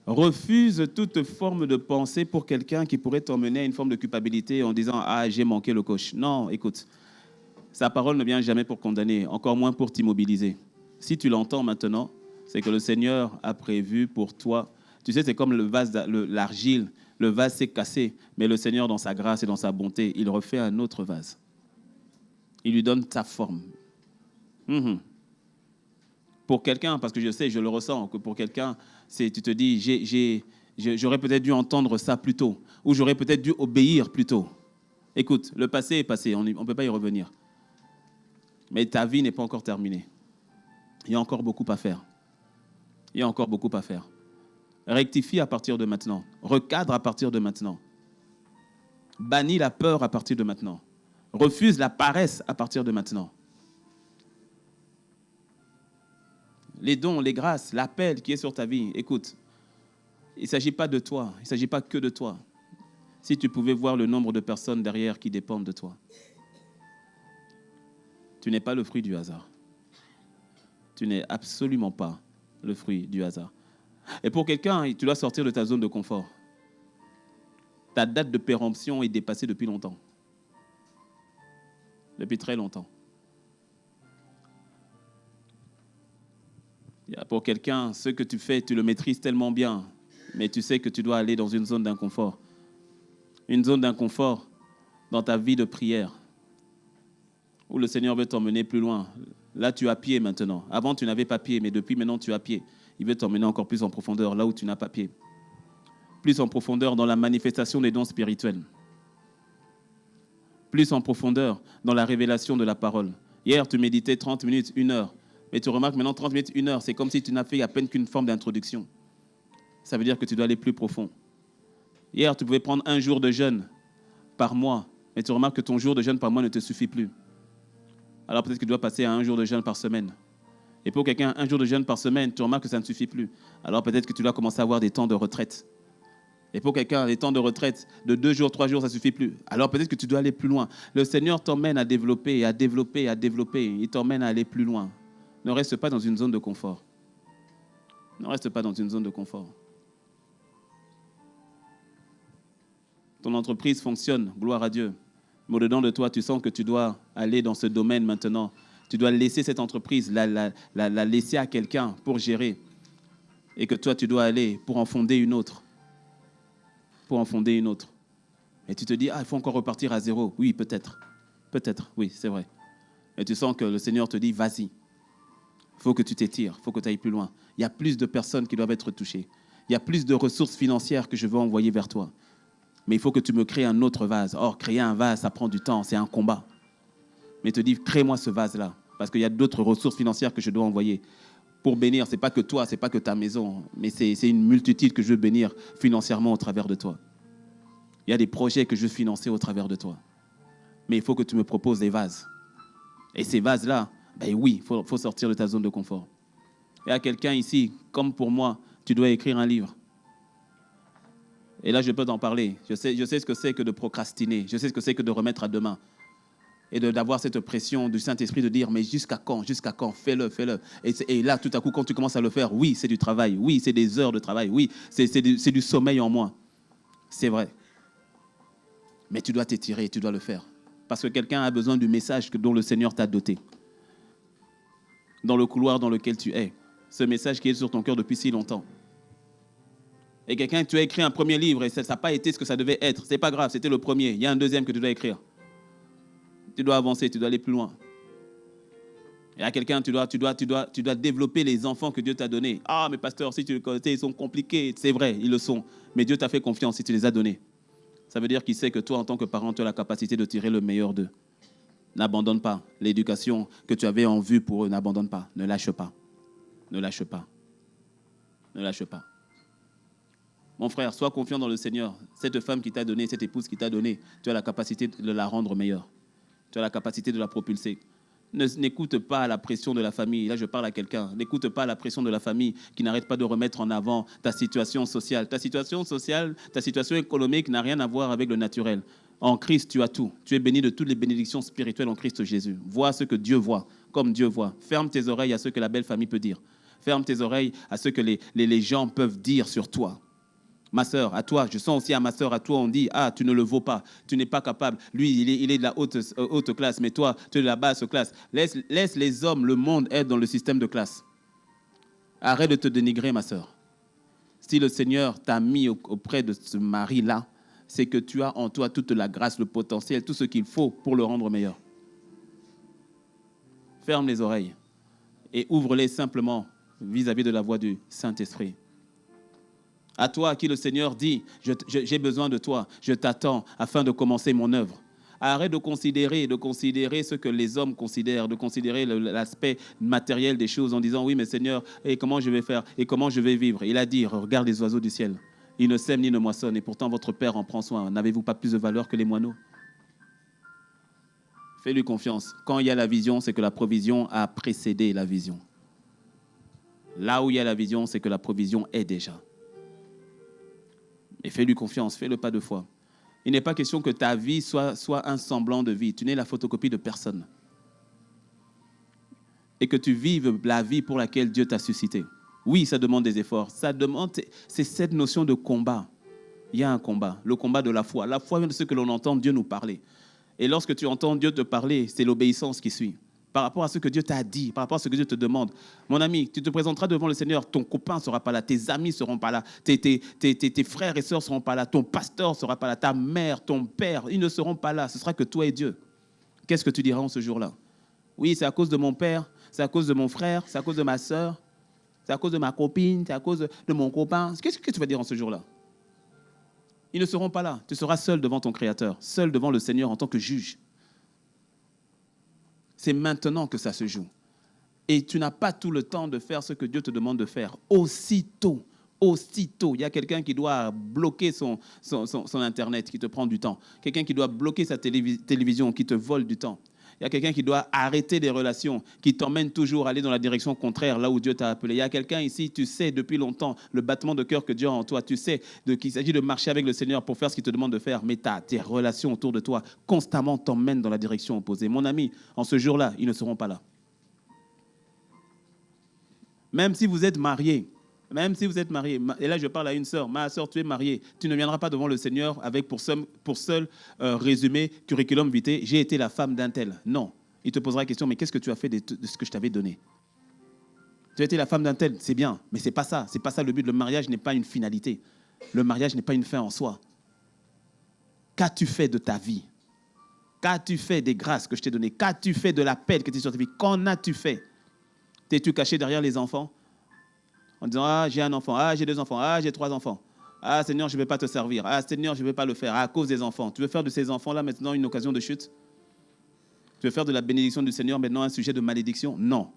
refuse toute forme de pensée pour quelqu'un qui pourrait t'emmener à une forme de culpabilité en disant « Ah, j'ai manqué le coche ». Non, écoute, sa parole ne vient jamais pour condamner, encore moins pour t'immobiliser. Si tu l'entends maintenant, c'est que le Seigneur a prévu pour toi. Tu sais, c'est comme l'argile. Le vase s'est cassé, mais le Seigneur, dans sa grâce et dans sa bonté, il refait un autre vase. Il lui donne sa forme. Mhm. Pour quelqu'un, parce que je sais, je le ressens, que pour quelqu'un, tu te dis, j'aurais peut-être dû entendre ça plus tôt, ou j'aurais peut-être dû obéir plus tôt. Écoute, le passé est passé, on ne peut pas y revenir. Mais ta vie n'est pas encore terminée. Il y a encore beaucoup à faire. Il y a encore beaucoup à faire. Rectifie à partir de maintenant. Recadre à partir de maintenant. Bannis la peur à partir de maintenant. Refuse la paresse à partir de maintenant. Les dons, les grâces, l'appel qui est sur ta vie, écoute, il ne s'agit pas de toi, il ne s'agit pas que de toi. Si tu pouvais voir le nombre de personnes derrière qui dépendent de toi. Tu n'es pas le fruit du hasard. Tu n'es absolument pas le fruit du hasard. Et pour quelqu'un, tu dois sortir de ta zone de confort. Ta date de péremption est dépassée depuis longtemps. Depuis très longtemps. Pour quelqu'un, ce que tu fais, tu le maîtrises tellement bien, mais tu sais que tu dois aller dans une zone d'inconfort. Une zone d'inconfort dans ta vie de prière, où le Seigneur veut t'emmener plus loin. Là, tu as pied maintenant. Avant, tu n'avais pas pied, mais depuis maintenant, tu as pied. Il veut t'emmener encore plus en profondeur, là où tu n'as pas pied. Plus en profondeur dans la manifestation des dons spirituels. Plus en profondeur dans la révélation de la parole. Hier, tu méditais 30 minutes, 1 heure. Mais tu remarques maintenant 30 minutes, 1 heure, c'est comme si tu n'as fait à peine qu'une forme d'introduction. Ça veut dire que tu dois aller plus profond. Hier, tu pouvais prendre 1 jour de jeûne par mois, mais tu remarques que ton jour de jeûne par mois ne te suffit plus. Alors peut-être que tu dois passer à 1 jour de jeûne par semaine. Et pour quelqu'un, 1 jour de jeûne par semaine, tu remarques que ça ne suffit plus. Alors peut-être que tu dois commencer à avoir des temps de retraite. Et pour quelqu'un, les temps de retraite de 2 jours, 3 jours, ça ne suffit plus. Alors peut-être que tu dois aller plus loin. Le Seigneur t'emmène à développer, à développer, à développer. Il t'emmène à aller plus loin. Ne reste pas dans une zone de confort. Ne reste pas dans une zone de confort. Ton entreprise fonctionne, gloire à Dieu. Mais au-dedans de toi, tu sens que tu dois aller dans ce domaine maintenant. Tu dois laisser cette entreprise, la laisser à quelqu'un pour gérer. Et que toi, tu dois aller pour en fonder une autre. Pour en fonder une autre. Et tu te dis, il faut encore repartir à zéro. Oui, peut-être. Peut-être, oui, c'est vrai. Et tu sens que le Seigneur te dit, vas-y. Il faut que tu t'étires, il faut que tu ailles plus loin. Il y a plus de personnes qui doivent être touchées. Il y a plus de ressources financières que je veux envoyer vers toi. Mais il faut que tu me crées un autre vase. Or, créer un vase, ça prend du temps, c'est un combat. Mais il te dit, crée-moi ce vase-là. Parce qu'il y a d'autres ressources financières que je dois envoyer. Pour bénir, ce n'est pas que toi, ce n'est pas que ta maison, mais c'est une multitude que je veux bénir financièrement au travers de toi. Il y a des projets que je veux financer au travers de toi. Mais il faut que tu me proposes des vases. Et ces vases-là, ben oui, il faut sortir de ta zone de confort. Il y a quelqu'un ici, comme pour moi, tu dois écrire un livre. Et là, je peux t'en parler. Je sais ce que c'est que de procrastiner. Je sais ce que c'est que de remettre à demain. Et d'avoir cette pression du Saint-Esprit de dire, mais jusqu'à quand, fais-le. Et là, tout à coup, quand tu commences à le faire, oui, c'est du travail. Oui, c'est des heures de travail. Oui, c'est du sommeil en moi. C'est vrai. Mais tu dois t'étirer, tu dois le faire. Parce que quelqu'un a besoin du message dont le Seigneur t'a doté. Dans le couloir dans lequel tu es. Ce message qui est sur ton cœur depuis si longtemps. Et quelqu'un, tu as écrit un premier livre et ça n'a pas été ce que ça devait être. Ce n'est pas grave, c'était le premier. Il y a un deuxième que tu dois écrire. Tu dois avancer, tu dois aller plus loin. Et à quelqu'un, tu dois développer les enfants que Dieu t'a donnés. Ah, mais pasteur, si tu le connais, ils sont compliqués. C'est vrai, ils le sont. Mais Dieu t'a fait confiance si tu les as donnés. Ça veut dire qu'il sait que toi, en tant que parent, tu as la capacité de tirer le meilleur d'eux. N'abandonne pas. L'éducation que tu avais en vue pour eux, n'abandonne pas. Ne lâche pas. Ne lâche pas. Ne lâche pas. Mon frère, sois confiant dans le Seigneur. Cette femme qui t'a donné, cette épouse qui t'a donné, tu as la capacité de la rendre meilleure. Tu as la capacité de la propulser. N'écoute pas la pression de la famille. Là, je parle à quelqu'un. N'écoute pas la pression de la famille qui n'arrête pas de remettre en avant ta situation sociale. Ta situation sociale, ta situation économique n'a rien à voir avec le naturel. En Christ, tu as tout. Tu es béni de toutes les bénédictions spirituelles en Christ Jésus. Vois ce que Dieu voit, comme Dieu voit. Ferme tes oreilles à ce que la belle famille peut dire. Ferme tes oreilles à ce que les gens peuvent dire sur toi. Ma sœur, à toi, je sens aussi à ma sœur, à toi, on dit, tu ne le vaux pas, tu n'es pas capable. Lui, il est de la haute classe, mais toi, tu es de la basse classe. Laisse les hommes, le monde être dans le système de classe. Arrête de te dénigrer, ma sœur. Si le Seigneur t'a mis auprès de ce mari-là, c'est que tu as en toi toute la grâce, le potentiel, tout ce qu'il faut pour le rendre meilleur. Ferme les oreilles et ouvre-les simplement vis-à-vis de la voix du Saint-Esprit. À toi à qui le Seigneur dit, j'ai besoin de toi, je t'attends afin de commencer mon œuvre. Arrête de considérer ce que les hommes considèrent, de considérer l'aspect matériel des choses en disant, oui, mais Seigneur, et comment je vais faire, et comment je vais vivre. Il a dit, regarde les oiseaux du ciel. Ils ne sèment ni ne moissonnent, et pourtant votre Père en prend soin. N'avez-vous pas plus de valeur que les moineaux? Fais-lui confiance. Quand il y a la vision, c'est que la provision a précédé la vision. Là où il y a la vision, c'est que la provision est déjà. Et fais-lui confiance, fais le pas de foi. Il n'est pas question que ta vie soit un semblant de vie. Tu n'es la photocopie de personne. Et que tu vives la vie pour laquelle Dieu t'a suscité. Oui, ça demande des efforts. C'est cette notion de combat. Il y a un combat, le combat de la foi. La foi vient de ce que l'on entend Dieu nous parler. Et lorsque tu entends Dieu te parler, c'est l'obéissance qui suit. Par rapport à ce que Dieu t'a dit, par rapport à ce que Dieu te demande. Mon ami, tu te présenteras devant le Seigneur, ton copain ne sera pas là, tes amis ne seront pas là, tes frères et sœurs ne seront pas là, ton pasteur ne sera pas là, ta mère, ton père, ils ne seront pas là. Ce sera que toi et Dieu. Qu'est-ce que tu diras en ce jour-là? Oui, c'est à cause de mon père, c'est à cause de mon frère, c'est à cause de ma sœur, c'est à cause de ma copine, c'est à cause de mon copain. Qu'est-ce que tu vas dire en ce jour-là? Ils ne seront pas là. Tu seras seul devant ton Créateur, seul devant le Seigneur en tant que juge. C'est maintenant que ça se joue. Et tu n'as pas tout le temps de faire ce que Dieu te demande de faire. Aussitôt, il y a quelqu'un qui doit bloquer son Internet, qui te prend du temps. Quelqu'un qui doit bloquer sa télévision, qui te vole du temps. Il y a quelqu'un qui doit arrêter des relations, qui t'emmène toujours à aller dans la direction contraire, là où Dieu t'a appelé. Il y a quelqu'un ici, tu sais depuis longtemps le battement de cœur que Dieu a en toi. Tu sais qu'il s'agit de marcher avec le Seigneur pour faire ce qu'il te demande de faire. Mais tes relations autour de toi constamment t'emmènent dans la direction opposée. Mon ami, en ce jour-là, ils ne seront pas là. Même si vous êtes marié, et là je parle à une sœur, ma sœur, tu es mariée, tu ne viendras pas devant le Seigneur avec pour seul résumé, curriculum vitae, j'ai été la femme d'un tel. Non, il te posera la question, mais qu'est-ce que tu as fait de ce que je t'avais donné? Tu as été la femme d'un tel, c'est bien, mais c'est pas ça le but. Le mariage n'est pas une finalité, le mariage n'est pas une fin en soi. Qu'as-tu fait de ta vie? Qu'as-tu fait des grâces que je t'ai données? Qu'as-tu fait de la paix que tu as sur ta vie? Qu'en as-tu fait? T'es-tu caché derrière les enfants en disant, ah, j'ai un enfant, ah, j'ai 2 enfants, ah, j'ai 3 enfants. Ah, Seigneur, je ne vais pas te servir. Ah, Seigneur, je ne vais pas le faire à cause des enfants. Tu veux faire de ces enfants-là maintenant une occasion de chute? Tu veux faire de la bénédiction du Seigneur maintenant un sujet de malédiction? Non.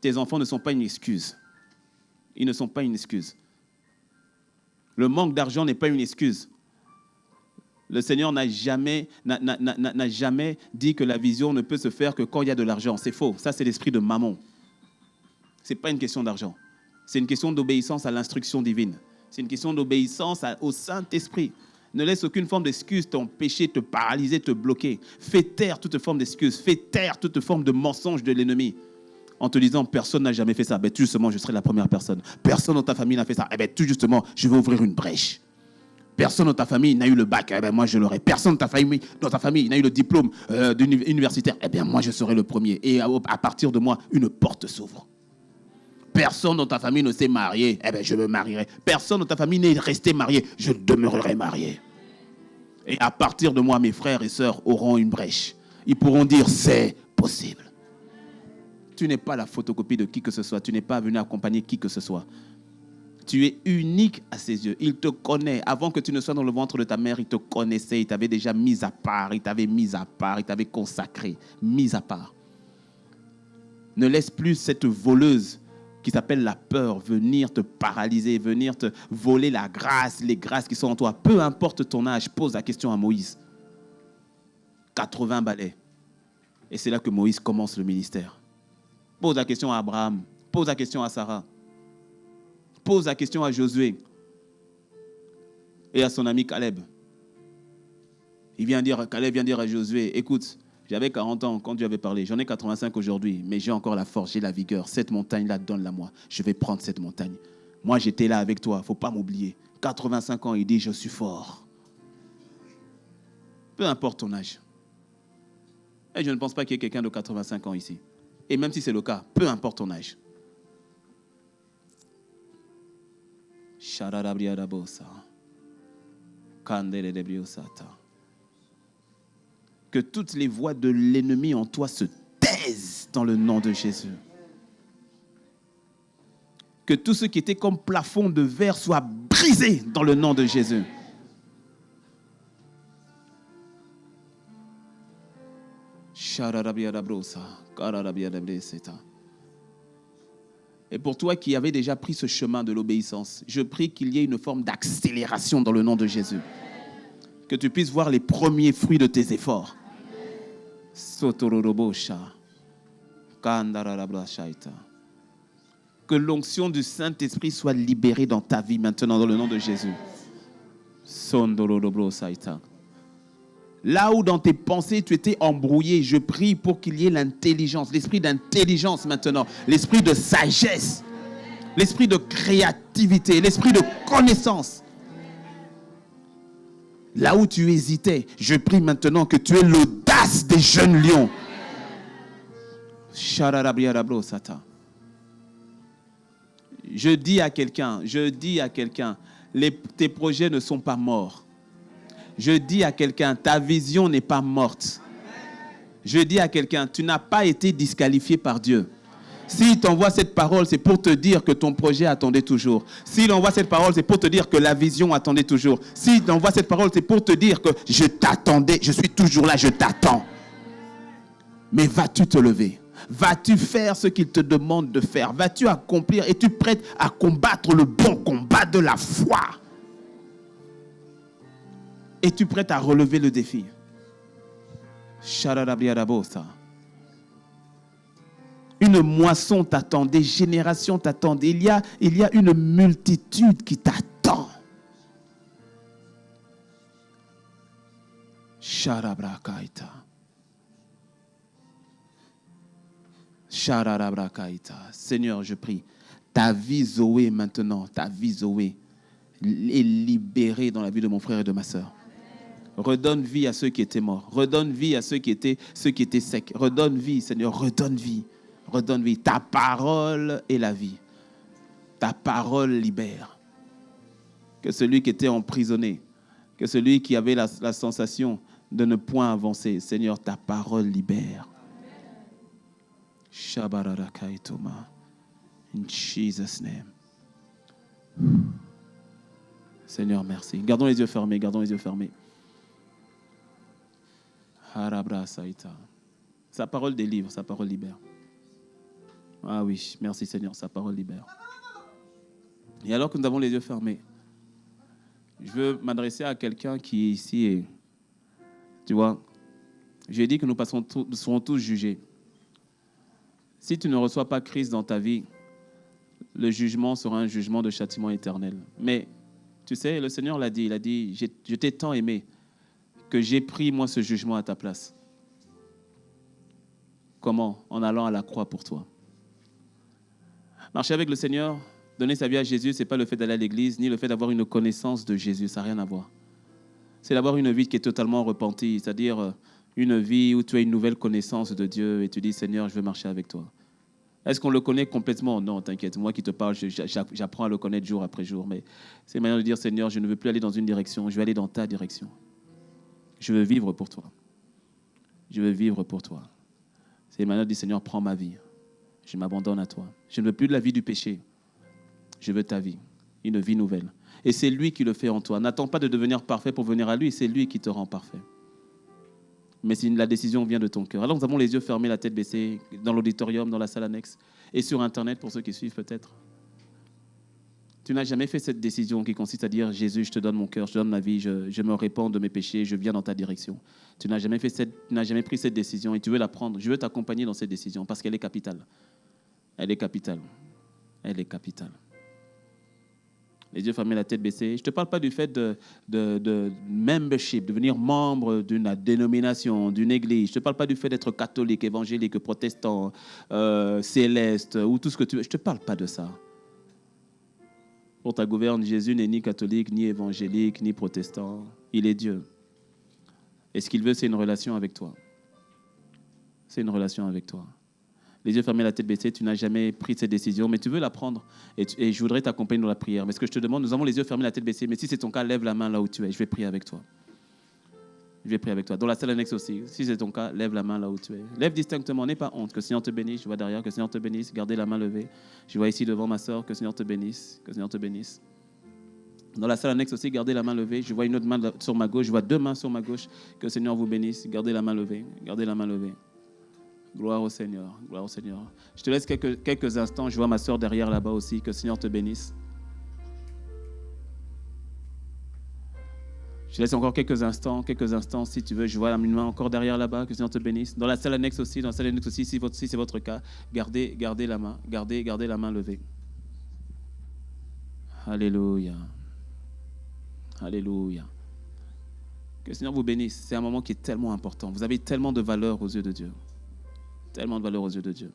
Tes enfants ne sont pas une excuse. Ils ne sont pas une excuse. Le manque d'argent n'est pas une excuse. Le Seigneur n'a jamais dit que la vision ne peut se faire que quand il y a de l'argent. C'est faux. Ça, c'est l'esprit de Mammon. Ce n'est pas une question d'argent. C'est une question d'obéissance à l'instruction divine. C'est une question d'obéissance au Saint-Esprit. Ne laisse aucune forme d'excuse t'empêcher, te paralyser, te bloquer. Fais taire toute forme d'excuse. Fais taire toute forme de mensonge de l'ennemi. En te disant, personne n'a jamais fait ça. Ben, tout justement, je serai la première personne. Personne dans ta famille n'a fait ça. Eh ben, tout justement, je vais ouvrir une brèche. Personne dans ta famille n'a eu le bac. Eh ben, moi, je l'aurai. Personne dans ta famille n'a eu le diplôme universitaire. Eh bien, moi, je serai le premier. Et à partir de moi, une porte s'ouvre. Personne dans ta famille ne s'est marié. Eh bien, je me marierai. Personne dans ta famille n'est resté marié. Je demeurerai marié. Et à partir de moi, mes frères et sœurs auront une brèche. Ils pourront dire, c'est possible. Tu n'es pas la photocopie de qui que ce soit. Tu n'es pas venu accompagner qui que ce soit. Tu es unique à ses yeux. Il te connaît. Avant que tu ne sois dans le ventre de ta mère, il te connaissait. Il t'avait déjà mis à part. Il t'avait mis à part. Il t'avait consacré. Mis à part. Ne laisse plus cette voleuse qui s'appelle la peur, venir te paralyser, venir te voler la grâce, les grâces qui sont en toi. Peu importe ton âge, pose la question à Moïse. 80 balais. Et c'est là que Moïse commence le ministère. Pose la question à Abraham, pose la question à Sarah, pose la question à Josué et à son ami Caleb. Caleb vient dire à Josué, écoute, j'avais 40 ans quand Dieu avait parlé. J'en ai 85 aujourd'hui, mais j'ai encore la force, j'ai la vigueur. Cette montagne-là, donne-la moi. Je vais prendre cette montagne. Moi, j'étais là avec toi. Il ne faut pas m'oublier. 85 ans, il dit, je suis fort. Peu importe ton âge. Et je ne pense pas qu'il y ait quelqu'un de 85 ans ici. Et même si c'est le cas, peu importe ton âge. Que toutes les voix de l'ennemi en toi se taisent dans le nom de Jésus. Que tout ce qui était comme plafond de verre soit brisé dans le nom de Jésus. Et pour toi qui avais déjà pris ce chemin de l'obéissance, je prie qu'il y ait une forme d'accélération dans le nom de Jésus. Que tu puisses voir les premiers fruits de tes efforts. Que l'onction du Saint-Esprit soit libérée dans ta vie maintenant dans le nom de Jésus. Là où dans tes pensées tu étais embrouillé, je prie pour qu'il y ait l'intelligence, l'esprit d'intelligence maintenant, l'esprit de sagesse, l'esprit de créativité, l'esprit de connaissance. Là où tu hésitais, je prie maintenant que tu aies l'audace des jeunes lions. Je dis à quelqu'un, tes projets ne sont pas morts. Je dis à quelqu'un, ta vision n'est pas morte. Je dis à quelqu'un, tu n'as pas été disqualifié par Dieu. S'il t'envoie cette parole, c'est pour te dire que ton projet attendait toujours. S'il envoie cette parole, c'est pour te dire que la vision attendait toujours. S'il envoie cette parole, c'est pour te dire que je t'attendais, je suis toujours là, je t'attends. Mais vas-tu te lever? Vas-tu faire ce qu'il te demande de faire? Vas-tu accomplir? Es-tu prête à combattre le bon combat de la foi? Es-tu prête à relever le défi? Une moisson t'attend, des générations t'attendent. Il y a une multitude qui t'attend. Sharabrakaita. Seigneur, je prie, ta vie Zoé maintenant, ta vie Zoé est libérée dans la vie de mon frère et de ma sœur. Redonne vie à ceux qui étaient morts. Redonne vie à ceux qui étaient secs. Redonne vie, Seigneur, redonne vie. Redonne vie. Ta parole est la vie. Ta parole libère. Que celui qui était emprisonné, que celui qui avait la sensation de ne point avancer, Seigneur, ta parole libère. Shabarakaitoma. In Jesus' name. Seigneur, merci. Gardons les yeux fermés, gardons les yeux fermés. Harabra Saïta. Sa parole délivre, sa parole libère. Ah oui, merci Seigneur, sa parole libère. Et alors que nous avons les yeux fermés, je veux m'adresser à quelqu'un qui est ici et, tu vois, j'ai dit que nous serons tous jugés. Si tu ne reçois pas Christ dans ta vie, le jugement sera un jugement de châtiment éternel. Mais, tu sais, le Seigneur l'a dit, il a dit, je t'ai tant aimé que j'ai pris, moi, ce jugement à ta place. Comment? En allant à la croix pour toi. Marcher avec le Seigneur, donner sa vie à Jésus, ce n'est pas le fait d'aller à l'église, ni le fait d'avoir une connaissance de Jésus, ça n'a rien à voir. C'est d'avoir une vie qui est totalement repentie, c'est-à-dire une vie où tu as une nouvelle connaissance de Dieu et tu dis, Seigneur, je veux marcher avec toi. Est-ce qu'on le connaît complètement? Non, t'inquiète, moi qui te parle, j'apprends à le connaître jour après jour, mais c'est une manière de dire, Seigneur, je ne veux plus aller dans une direction, je veux aller dans ta direction. Je veux vivre pour toi. Je veux vivre pour toi. C'est une manière de dire, Seigneur, prends ma vie. Je m'abandonne à toi. Je ne veux plus de la vie du péché. Je veux ta vie, une vie nouvelle. Et c'est lui qui le fait en toi. N'attends pas de devenir parfait pour venir à lui, c'est lui qui te rend parfait. Mais si la décision vient de ton cœur. Alors nous avons les yeux fermés, la tête baissée, dans l'auditorium, dans la salle annexe, et sur Internet, pour ceux qui suivent peut-être. Tu n'as jamais fait cette décision qui consiste à dire, Jésus, je te donne mon cœur, je te donne ma vie, je me répands de mes péchés, je viens dans ta direction. Tu n'as jamais pris cette décision et tu veux la prendre. Je veux t'accompagner dans cette décision parce qu'elle est capitale. Elle est capitale. Elle est capitale. Les yeux fermés, la tête baissée. Je ne te parle pas du fait de membership, de devenir membre d'une dénomination, d'une église. Je ne te parle pas du fait d'être catholique, évangélique, protestant, céleste, ou tout ce que tu veux. Je ne te parle pas de ça. Pour ta gouverne, Jésus n'est ni catholique, ni évangélique, ni protestant. Il est Dieu. Et ce qu'il veut, c'est une relation avec toi. C'est une relation avec toi. Les yeux fermés, la tête baissée, tu n'as jamais pris cette décision, mais tu veux la prendre. Et je voudrais t'accompagner dans la prière. Mais ce que je te demande, nous avons les yeux fermés, la tête baissée. Mais si c'est ton cas, lève la main là où tu es. Je vais prier avec toi. Je vais prier avec toi. Dans la salle annexe aussi, si c'est ton cas, lève la main là où tu es. Lève distinctement, n'aie pas honte. Que le Seigneur te bénisse. Je vois derrière, que le Seigneur te bénisse. Gardez la main levée. Je vois ici devant ma soeur, que le Seigneur te bénisse. Que le Seigneur te bénisse. Dans la salle annexe aussi, gardez la main levée. Je vois une autre main sur ma gauche. Je vois 2 mains sur ma gauche. Que le Seigneur vous bénisse. Gardez la main levée. Gardez la main levée. Gloire au Seigneur. Gloire au Seigneur. Je te laisse quelques instants. Je vois ma soeur derrière là-bas aussi. Que le Seigneur te bénisse. Je laisse encore quelques instants, si tu veux. Je vois une main encore derrière là-bas, que le Seigneur te bénisse. Dans la salle annexe aussi, si c'est votre cas, gardez la main, gardez la main levée. Alléluia. Alléluia. Que le Seigneur vous bénisse. C'est un moment qui est tellement important. Vous avez tellement de valeur aux yeux de Dieu. Tellement de valeur aux yeux de Dieu.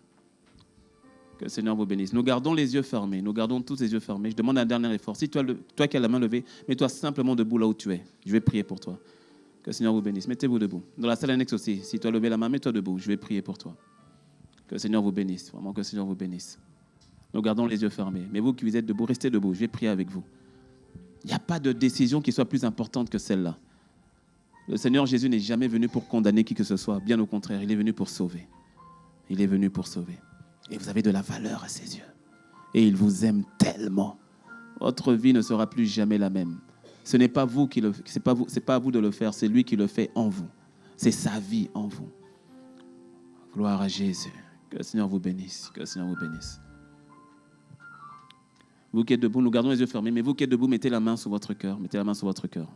Que le Seigneur vous bénisse. Nous gardons les yeux fermés. Nous gardons tous les yeux fermés. Je demande un dernier effort. Si toi qui as la main levée, mets-toi simplement debout là où tu es. Je vais prier pour toi. Que le Seigneur vous bénisse. Mettez-vous debout. Dans la salle annexe aussi, si tu as levé la main, mets-toi debout. Je vais prier pour toi. Que le Seigneur vous bénisse. Vraiment, que le Seigneur vous bénisse. Nous gardons les yeux fermés. Mais vous qui vous êtes debout, restez debout. Je vais prier avec vous. Il n'y a pas de décision qui soit plus importante que celle-là. Le Seigneur Jésus n'est jamais venu pour condamner qui que ce soit. Bien au contraire, il est venu pour sauver. Il est venu pour sauver. Et vous avez de la valeur à ses yeux. Et il vous aime tellement. Votre vie ne sera plus jamais la même. Ce n'est pas vous qui le faites. C'est pas à vous de le faire. C'est lui qui le fait en vous. C'est sa vie en vous. Gloire à Jésus. Que le Seigneur vous bénisse. Que le Seigneur vous bénisse. Vous qui êtes debout, nous gardons les yeux fermés. Mais vous qui êtes debout, mettez la main sur votre cœur. Mettez la main sur votre cœur.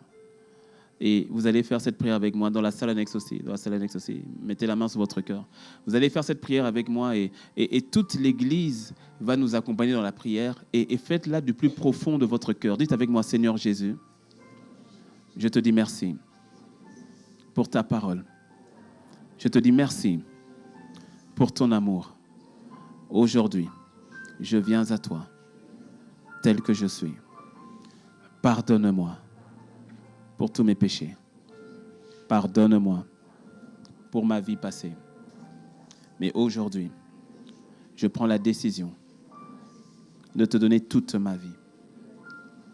Et vous allez faire cette prière avec moi dans la salle annexe aussi. Dans la salle annexe aussi. Mettez la main sur votre cœur. Vous allez faire cette prière avec moi et toute l'Église va nous accompagner dans la prière. Et faites-la du plus profond de votre cœur. Dites avec moi, Seigneur Jésus, je te dis merci pour ta parole. Je te dis merci pour ton amour. Aujourd'hui, je viens à toi tel que je suis. Pardonne-moi pour tous mes péchés. Pardonne-moi pour ma vie passée. Mais aujourd'hui, je prends la décision de te donner toute ma vie.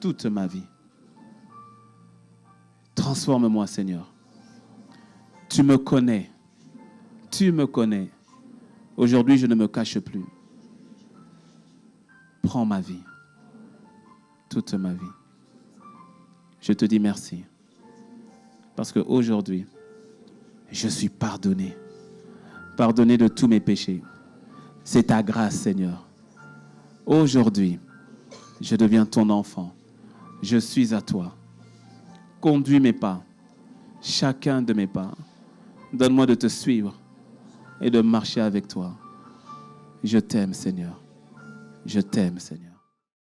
Toute ma vie. Transforme-moi, Seigneur. Tu me connais. Tu me connais. Aujourd'hui, je ne me cache plus. Prends ma vie. Toute ma vie. Je te dis merci. Parce qu'aujourd'hui, je suis pardonné. Pardonné de tous mes péchés. C'est ta grâce, Seigneur. Aujourd'hui, je deviens ton enfant. Je suis à toi. Conduis mes pas. Chacun de mes pas. Donne-moi de te suivre et de marcher avec toi. Je t'aime, Seigneur. Je t'aime, Seigneur.